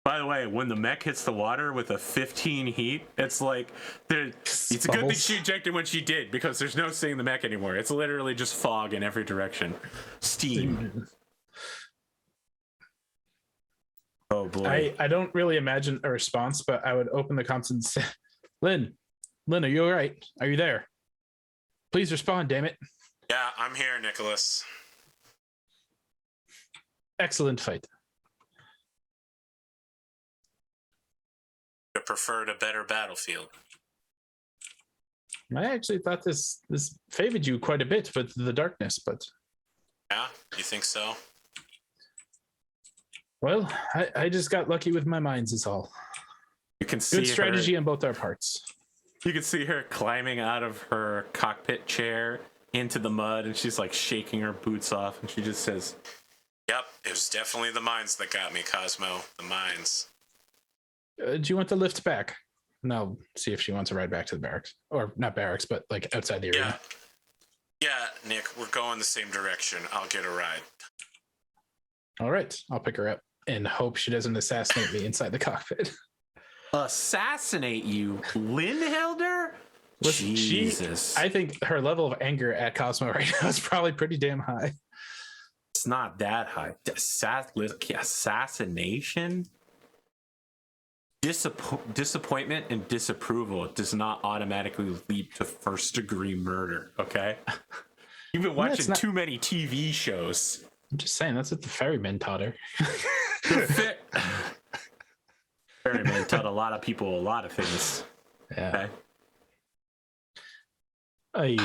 By the way, when the mech hits the water with a 15 heat, it's like it's a good thing she ejected when she did, because there's no seeing the mech anymore. It's literally just fog in every direction. Steam. Oh boy. I don't really imagine a response, but I would open the comms and say, Lynn, are you all right? Are you there? Please respond, damn it. Yeah, I'm here, Nicholas. Excellent fight. I preferred a better battlefield. I actually thought this favored you quite a bit with the darkness, but Yeah, you think so? well, I just got lucky with my mines is all. You can see Good strategy her, on both our parts. you can see her climbing out of her cockpit chair into the mud, and she's like shaking her boots off, and she just says, "Yep, it was definitely the mines that got me, Cosmo. The mines." Do you want to lift back? And I'll see if she wants to ride back to the barracks. Or not barracks, but like outside the arena. Yeah, Nick, we're going the same direction. I'll get a ride. All right, I'll pick her up and hope she doesn't assassinate me inside the cockpit. Assassinate you, Linhildr? Listen, Jesus. I think her level of anger at Cosmo right now is probably pretty damn high. It's not that high. Assassination? Disappointment and disapproval does not automatically lead to first-degree murder, okay? You've been watching too many TV shows. I'm just saying, that's what the ferryman taught her. Ferryman taught a lot of people a lot of things. Yeah. Okay?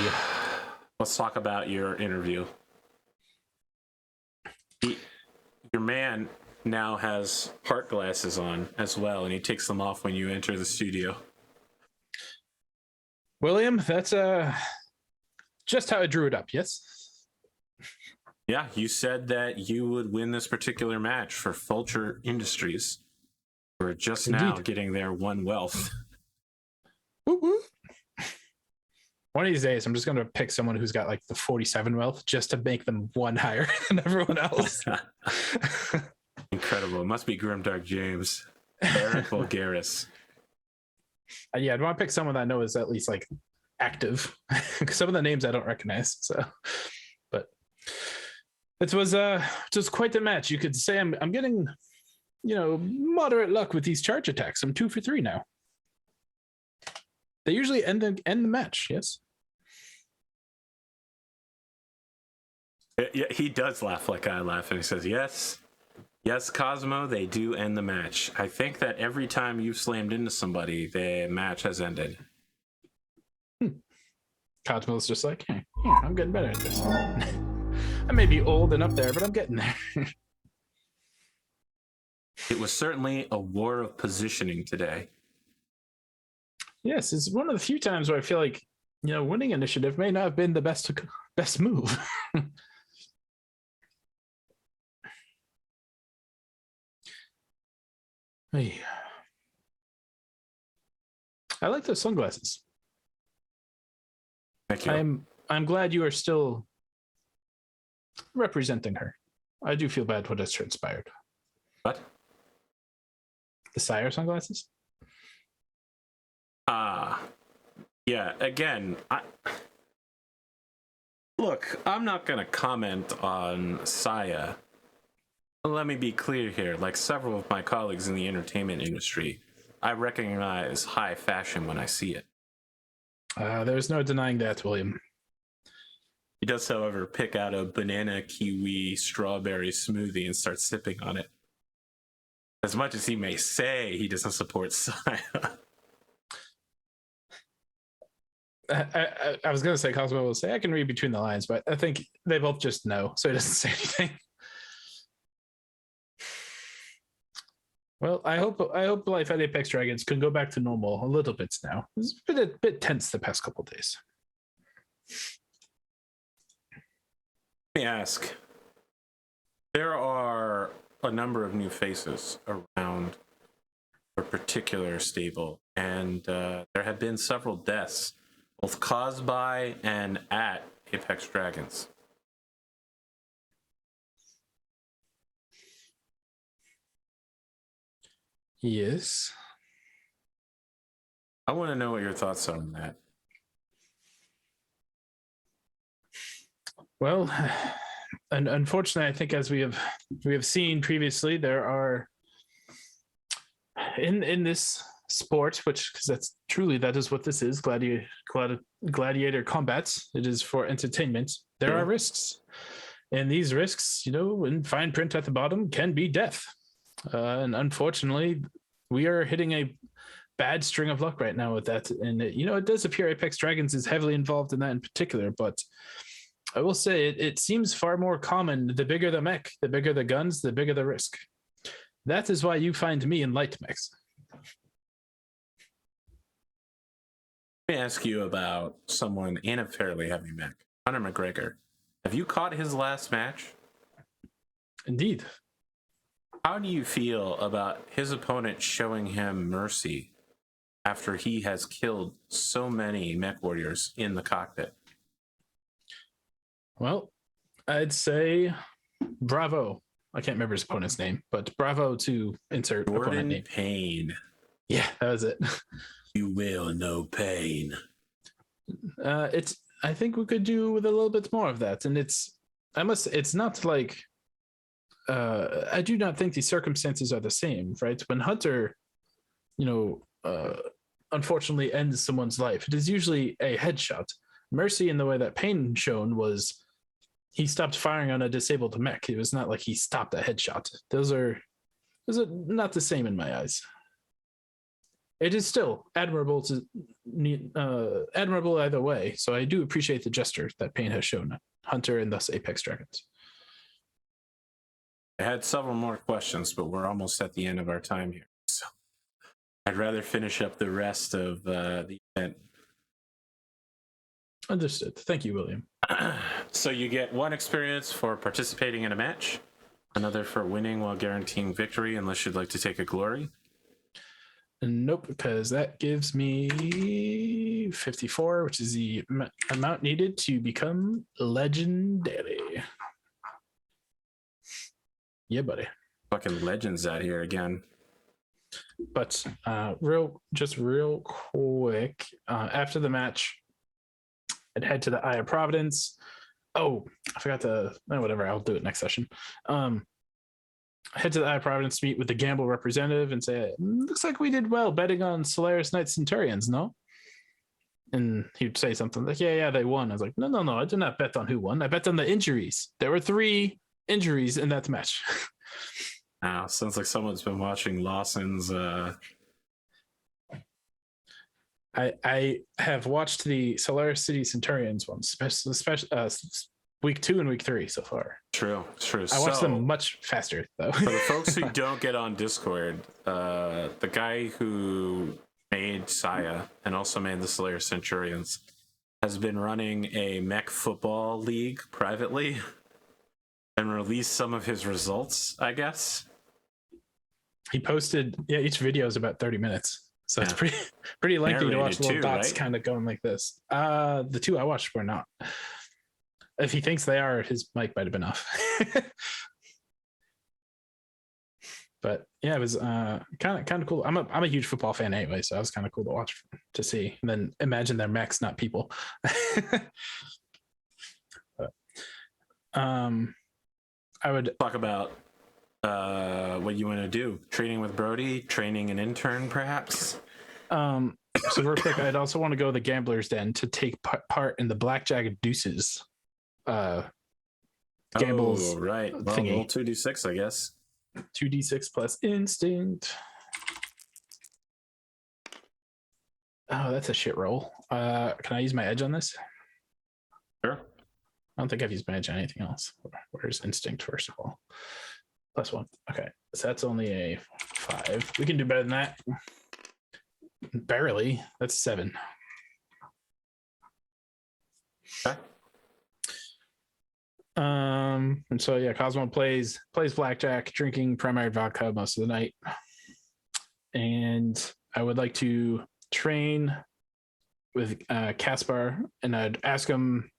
Let's talk about your interview. Your man now has heart glasses on as well, and he takes them off when you enter the studio. William, that's just how I drew it up, yes? Yeah, you said that you would win this particular match for Fulcher Industries. We're just now getting their one wealth. Woo-woo. One of these days, I'm just going to pick someone who's got like the 47 wealth just to make them one higher than everyone else. Incredible. It must be Grimdark James. Eric Vulgaris. Yeah, I'd want to pick someone that I know is at least like active. Some of the names I don't recognize. So, but it was quite the match. You could say I'm getting, moderate luck with these charge attacks. I'm 2 for 3 now. They usually end the match. Yes. Yeah, he does laugh like I laugh, and he says, "Yes, Cosmo, they do end the match. I think that every time you've slammed into somebody, the match has ended." Cosmo's just like, I'm getting better at this. I may be old and up there, but I'm getting there. It was certainly a war of positioning today. Yes, it's one of the few times where I feel like, winning initiative may not have been the best move. Hey. I like those sunglasses. Thank you. I'm glad you are still representing her. I do feel bad what has transpired. What? The Sire sunglasses? Yeah, again, look, I'm not going to comment on Saya. Let me be clear here. Like several of my colleagues in the entertainment industry, I recognize high fashion when I see it. There's no denying that, William. He does, however, pick out a banana, kiwi, strawberry smoothie and start sipping on it. As much as he may say he doesn't support Saya. I was going to say Cosmo will say I can read between the lines, but I think they both just know, so he doesn't say anything. Well, I hope life at Apex Dragons can go back to normal a little bit now. It's been a bit tense the past couple of days. Let me ask. There are a number of new faces around a particular stable, and there have been several deaths, both caused by and at Apex Dragons. Yes. I want to know what your thoughts are on that. Well, and unfortunately, I think as we have seen previously, there are in this sport, which because that is what this is, gladiator combats. It is for entertainment. There are risks, and these risks, in fine print at the bottom, can be death. And unfortunately, we are hitting a bad string of luck right now with that. And it does appear Apex Dragons is heavily involved in that in particular, but I will say it seems far more common. The bigger the mech, the bigger the guns, the bigger the risk. That is why you find me in light mechs. Let me ask you about someone in a fairly heavy mech. Conor McGregor. Have you caught his last match? Indeed. How do you feel about his opponent showing him mercy after he has killed so many mech warriors in the cockpit? Well, I'd say bravo. I can't remember his opponent's name, but bravo to insert opponent name. Payne. Yeah, that was it. You will know pain. I think we could do with a little bit more of that, and it's not like I do not think the circumstances are the same, right? When Hunter, unfortunately ends someone's life, it is usually a headshot. Mercy, in the way that Payne shown, was he stopped firing on a disabled mech. It was not like he stopped a headshot. Those are not the same in my eyes. It is still admirable either way. So I do appreciate the gesture that Payne has shown Hunter and thus Apex Dragons. I had several more questions, but we're almost at the end of our time here. So I'd rather finish up the rest of the event. Understood. Thank you, William. So you get one experience for participating in a match, another for winning while guaranteeing victory, unless you'd like to take a glory. Nope, because that gives me 54, which is the amount needed to become legendary. Yeah, buddy. Fucking legends out here again. But real quick, after the match, I'd head to the Eye of Providence. Oh, I forgot to. Whatever, I'll do it next session. Head to the Eye of Providence to meet with the Gamble representative and say, looks like we did well betting on Solaris Nights Centurions, no? And he'd say something like, yeah, they won. I was like, no, I did not bet on who won. I bet on the injuries. There were 3 injuries in that match. Sounds like someone's been watching Lawson's. I have watched the Solaris City Centurions one, especially week 2 and week 3 so far. True. I watched them much faster though. For the folks who don't get on Discord, the guy who made Saya and also made the Solaris Centurions has been running a mech football league privately and released some of his results, I guess. He posted, each video is about 30 minutes. So it's pretty lengthy to watch little dots kind of going like this. The 2 I watched were not. If he thinks they are, his mic might have been off. But yeah, it was kind of cool. I'm a huge football fan anyway, so it was kind of cool to watch, to see, and then imagine they're mechs, not people. But, I would talk about what you want to do. Training with Brody, training an intern, perhaps. So real quick, I'd also want to go to the Gambler's Den to take part in the Blackjack Deuces. Gamble's right. Well, thingy. Roll 2d6, I guess. 2d6 plus instinct. Oh, that's a shit roll. Can I use my edge on this? Sure. I don't think I've used my edge on anything else. Where's instinct, first of all? +1. Okay, so that's only a 5. We can do better than that. Barely. That's 7. Okay. And so yeah, Cosmo plays blackjack, drinking primary vodka most of the night. And I would like to train with Caspar, and I'd ask him,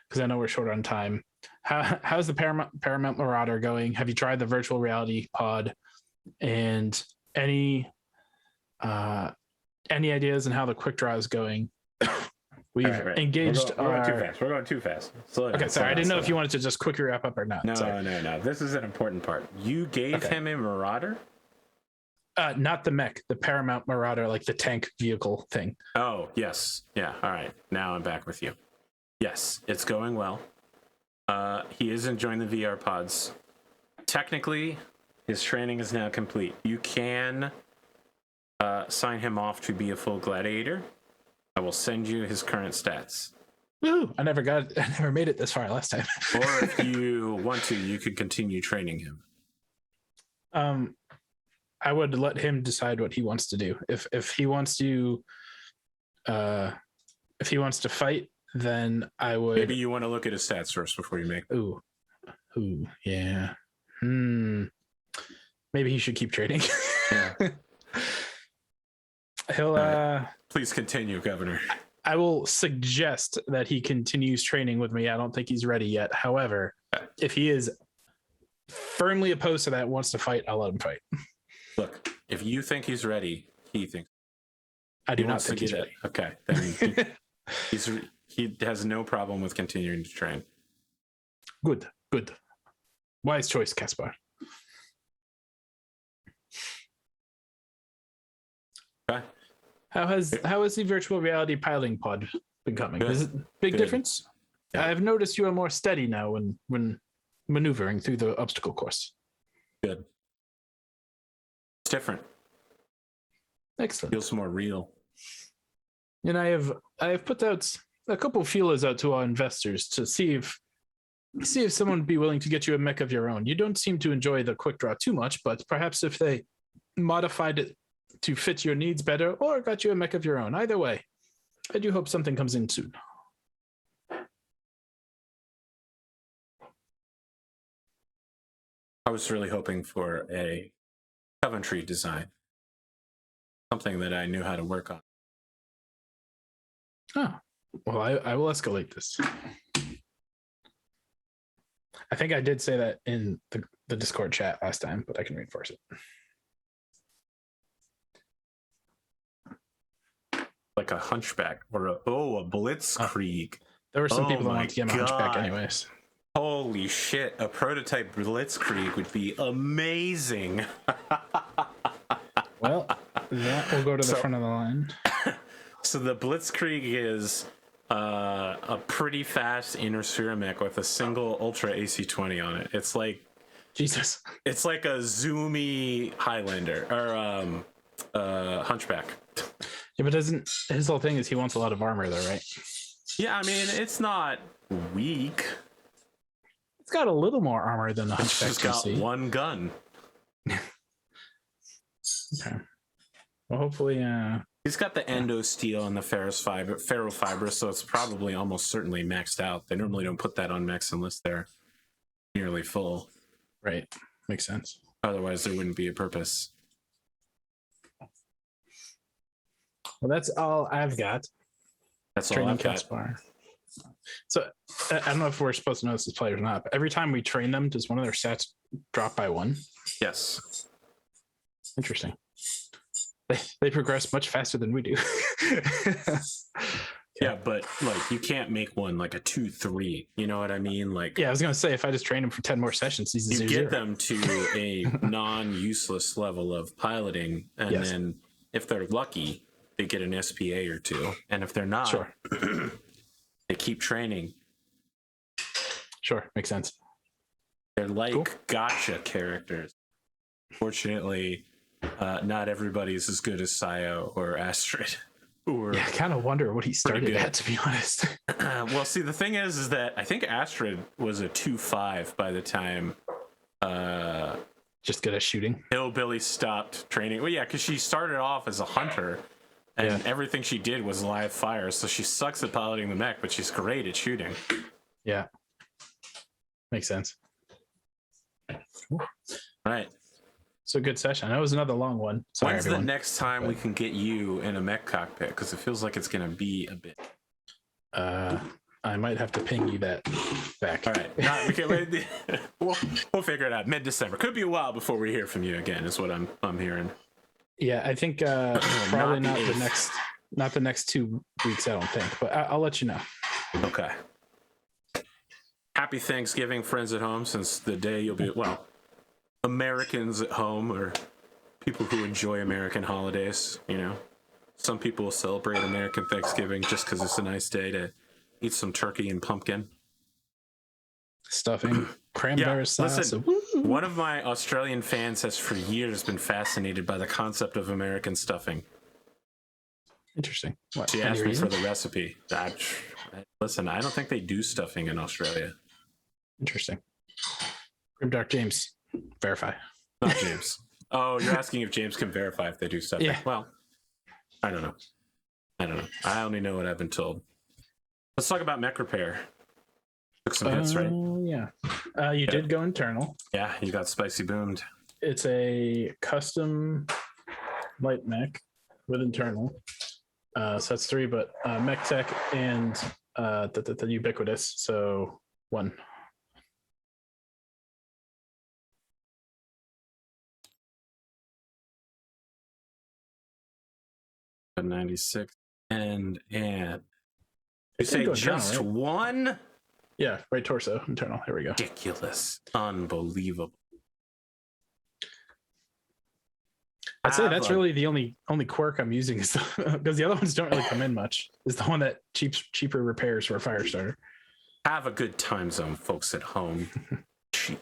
because I know we're short on time, how's the Paramount Marauder going? Have you tried the virtual reality pod? And any ideas on how the quick draw is going? We've right. engaged. We're going too fast. We're going too fast. Okay, sorry. I didn't know if you wanted to just quickly wrap up or not. No, Sorry. no. This is an important part. You gave him a Marauder? Not the mech, the Paramount Marauder, like the tank vehicle thing. Oh, yes. Yeah. All right. Now I'm back with you. Yes, it's going well. He is enjoying the VR pods. Technically, his training is now complete. You can sign him off to be a full gladiator. I will send you his current stats. Woo! I never made it this far last time. Or if you want to, you could continue training him. I would let him decide what he wants to do. If he wants to fight, then I would. Maybe you want to look at his stats first before you make. Ooh, yeah. Maybe he should keep training. Yeah. He'll. Please continue, Governor. I will suggest that he continues training with me. I don't think he's ready yet. However, if he is firmly opposed to that, wants to fight, I'll let him fight. Look, if you think he's ready, he thinks. I do not think he's ready. Okay, then he has no problem with continuing to train. Good. Wise choice, Caspar. Okay. How has the virtual reality piloting pod been coming? Good. Is it big difference? Yeah. I've noticed you are more steady now when maneuvering through the obstacle course. Good. It's different. Excellent. Feels more real. And I have put out a couple feelers out to our investors to see if someone would be willing to get you a mech of your own. You don't seem to enjoy the quick draw too much, but perhaps if they modified it to fit your needs better or got you a mech of your own. Either way, I do hope something comes in soon. I was really hoping for a Coventry design. Something that I knew how to work on. Oh, well, I will escalate this. I think I did say that in the Discord chat last time, but I can reinforce it. Like a hunchback or a blitzkrieg. There were some people that my wanted to get a hunchback God. anyways. Holy shit, a prototype blitzkrieg would be amazing. Well, that will go to the front of the line. So the blitzkrieg is a pretty fast inner sphere mech with a single ultra AC-20 on it. It's like Jesus. It's like a zoomy Highlander or hunchback. Yeah, but his whole thing is he wants a lot of armor though, right? Yeah, I mean it's not weak. It's got a little more armor than the It's hunchback. just got one gun. Okay. Well, hopefully, He's got the endo steel and the ferrofiber, so it's probably almost certainly maxed out. They normally don't put that on mechs unless they're nearly full. Right. Makes sense. Otherwise, there wouldn't be a purpose. Well, that's all I've got. That's all Training I've got. Caspar. So I don't know if we're supposed to know this as players or not, but every time we train them, does one of their stats drop by one? Yes. Interesting. They progress much faster than we do. Yeah, but like you can't make one like a 2-3. You know what I mean? Like Yeah, I was gonna say if I just train him for 10 more sessions, he's you a get 0. them to a non-useless level of piloting, and Yes. then if they're lucky, they get an SPA or two, and if they're not, Sure. they keep training. Sure, makes sense. They're like Cool. gotcha characters. Fortunately, not everybody's as good as Sayo or Astrid. Or Yeah, I kind of wonder what he started good. at, to be honest. well, see, the thing is that I think Astrid was a 2-5 by the time Just good at shooting. Hillbilly stopped training. Well, yeah, because she started off as a hunter, and everything she did was live fire. So she sucks at piloting the mech, but she's great at shooting. Yeah. Makes sense. Right. So good session. That was another long one. Sorry, When's everyone. the next time we can get you in a mech cockpit? Because it feels like it's going to be a bit. I might have to ping you that back. All right. we'll figure it out. Mid-December. Could be a while before we hear from you again, is what I'm hearing. Yeah, I think probably Not not the the eighth. not the next 2 weeks. I don't think, but I'll let you know. Okay. Happy Thanksgiving, friends at home, since the day you'll be, well, Americans at home or people who enjoy American holidays, you know. Some people will celebrate American Thanksgiving just because it's a nice day to eat some turkey and pumpkin. Stuffing, cranberry sauce. Listen, one of my Australian fans has for years been fascinated by the concept of American stuffing. Interesting. What, She any asked me reason? for the recipe. Listen, I don't think they do stuffing in Australia. Interesting. Grimdark James, verify. Not James. Oh, you're asking if James can verify if they do stuffing. Yeah. Well, I don't know. I only know what I've been told. Let's talk about mech repair. Took some hits, right? Yeah. You did go internal. Yeah, you got spicy boomed. It's a custom light mech with internal. So that's 3, but mech tech and the ubiquitous. So 1. A 96 and you It say did go just internal, right? one? Yeah, right torso internal. Here we go. Ridiculous. Unbelievable. I'd say that's really the only quirk I'm using is because the other ones don't really come in much. Is the one that cheaper repairs for a fire starter. Have a good time zone, folks at home. Jeez.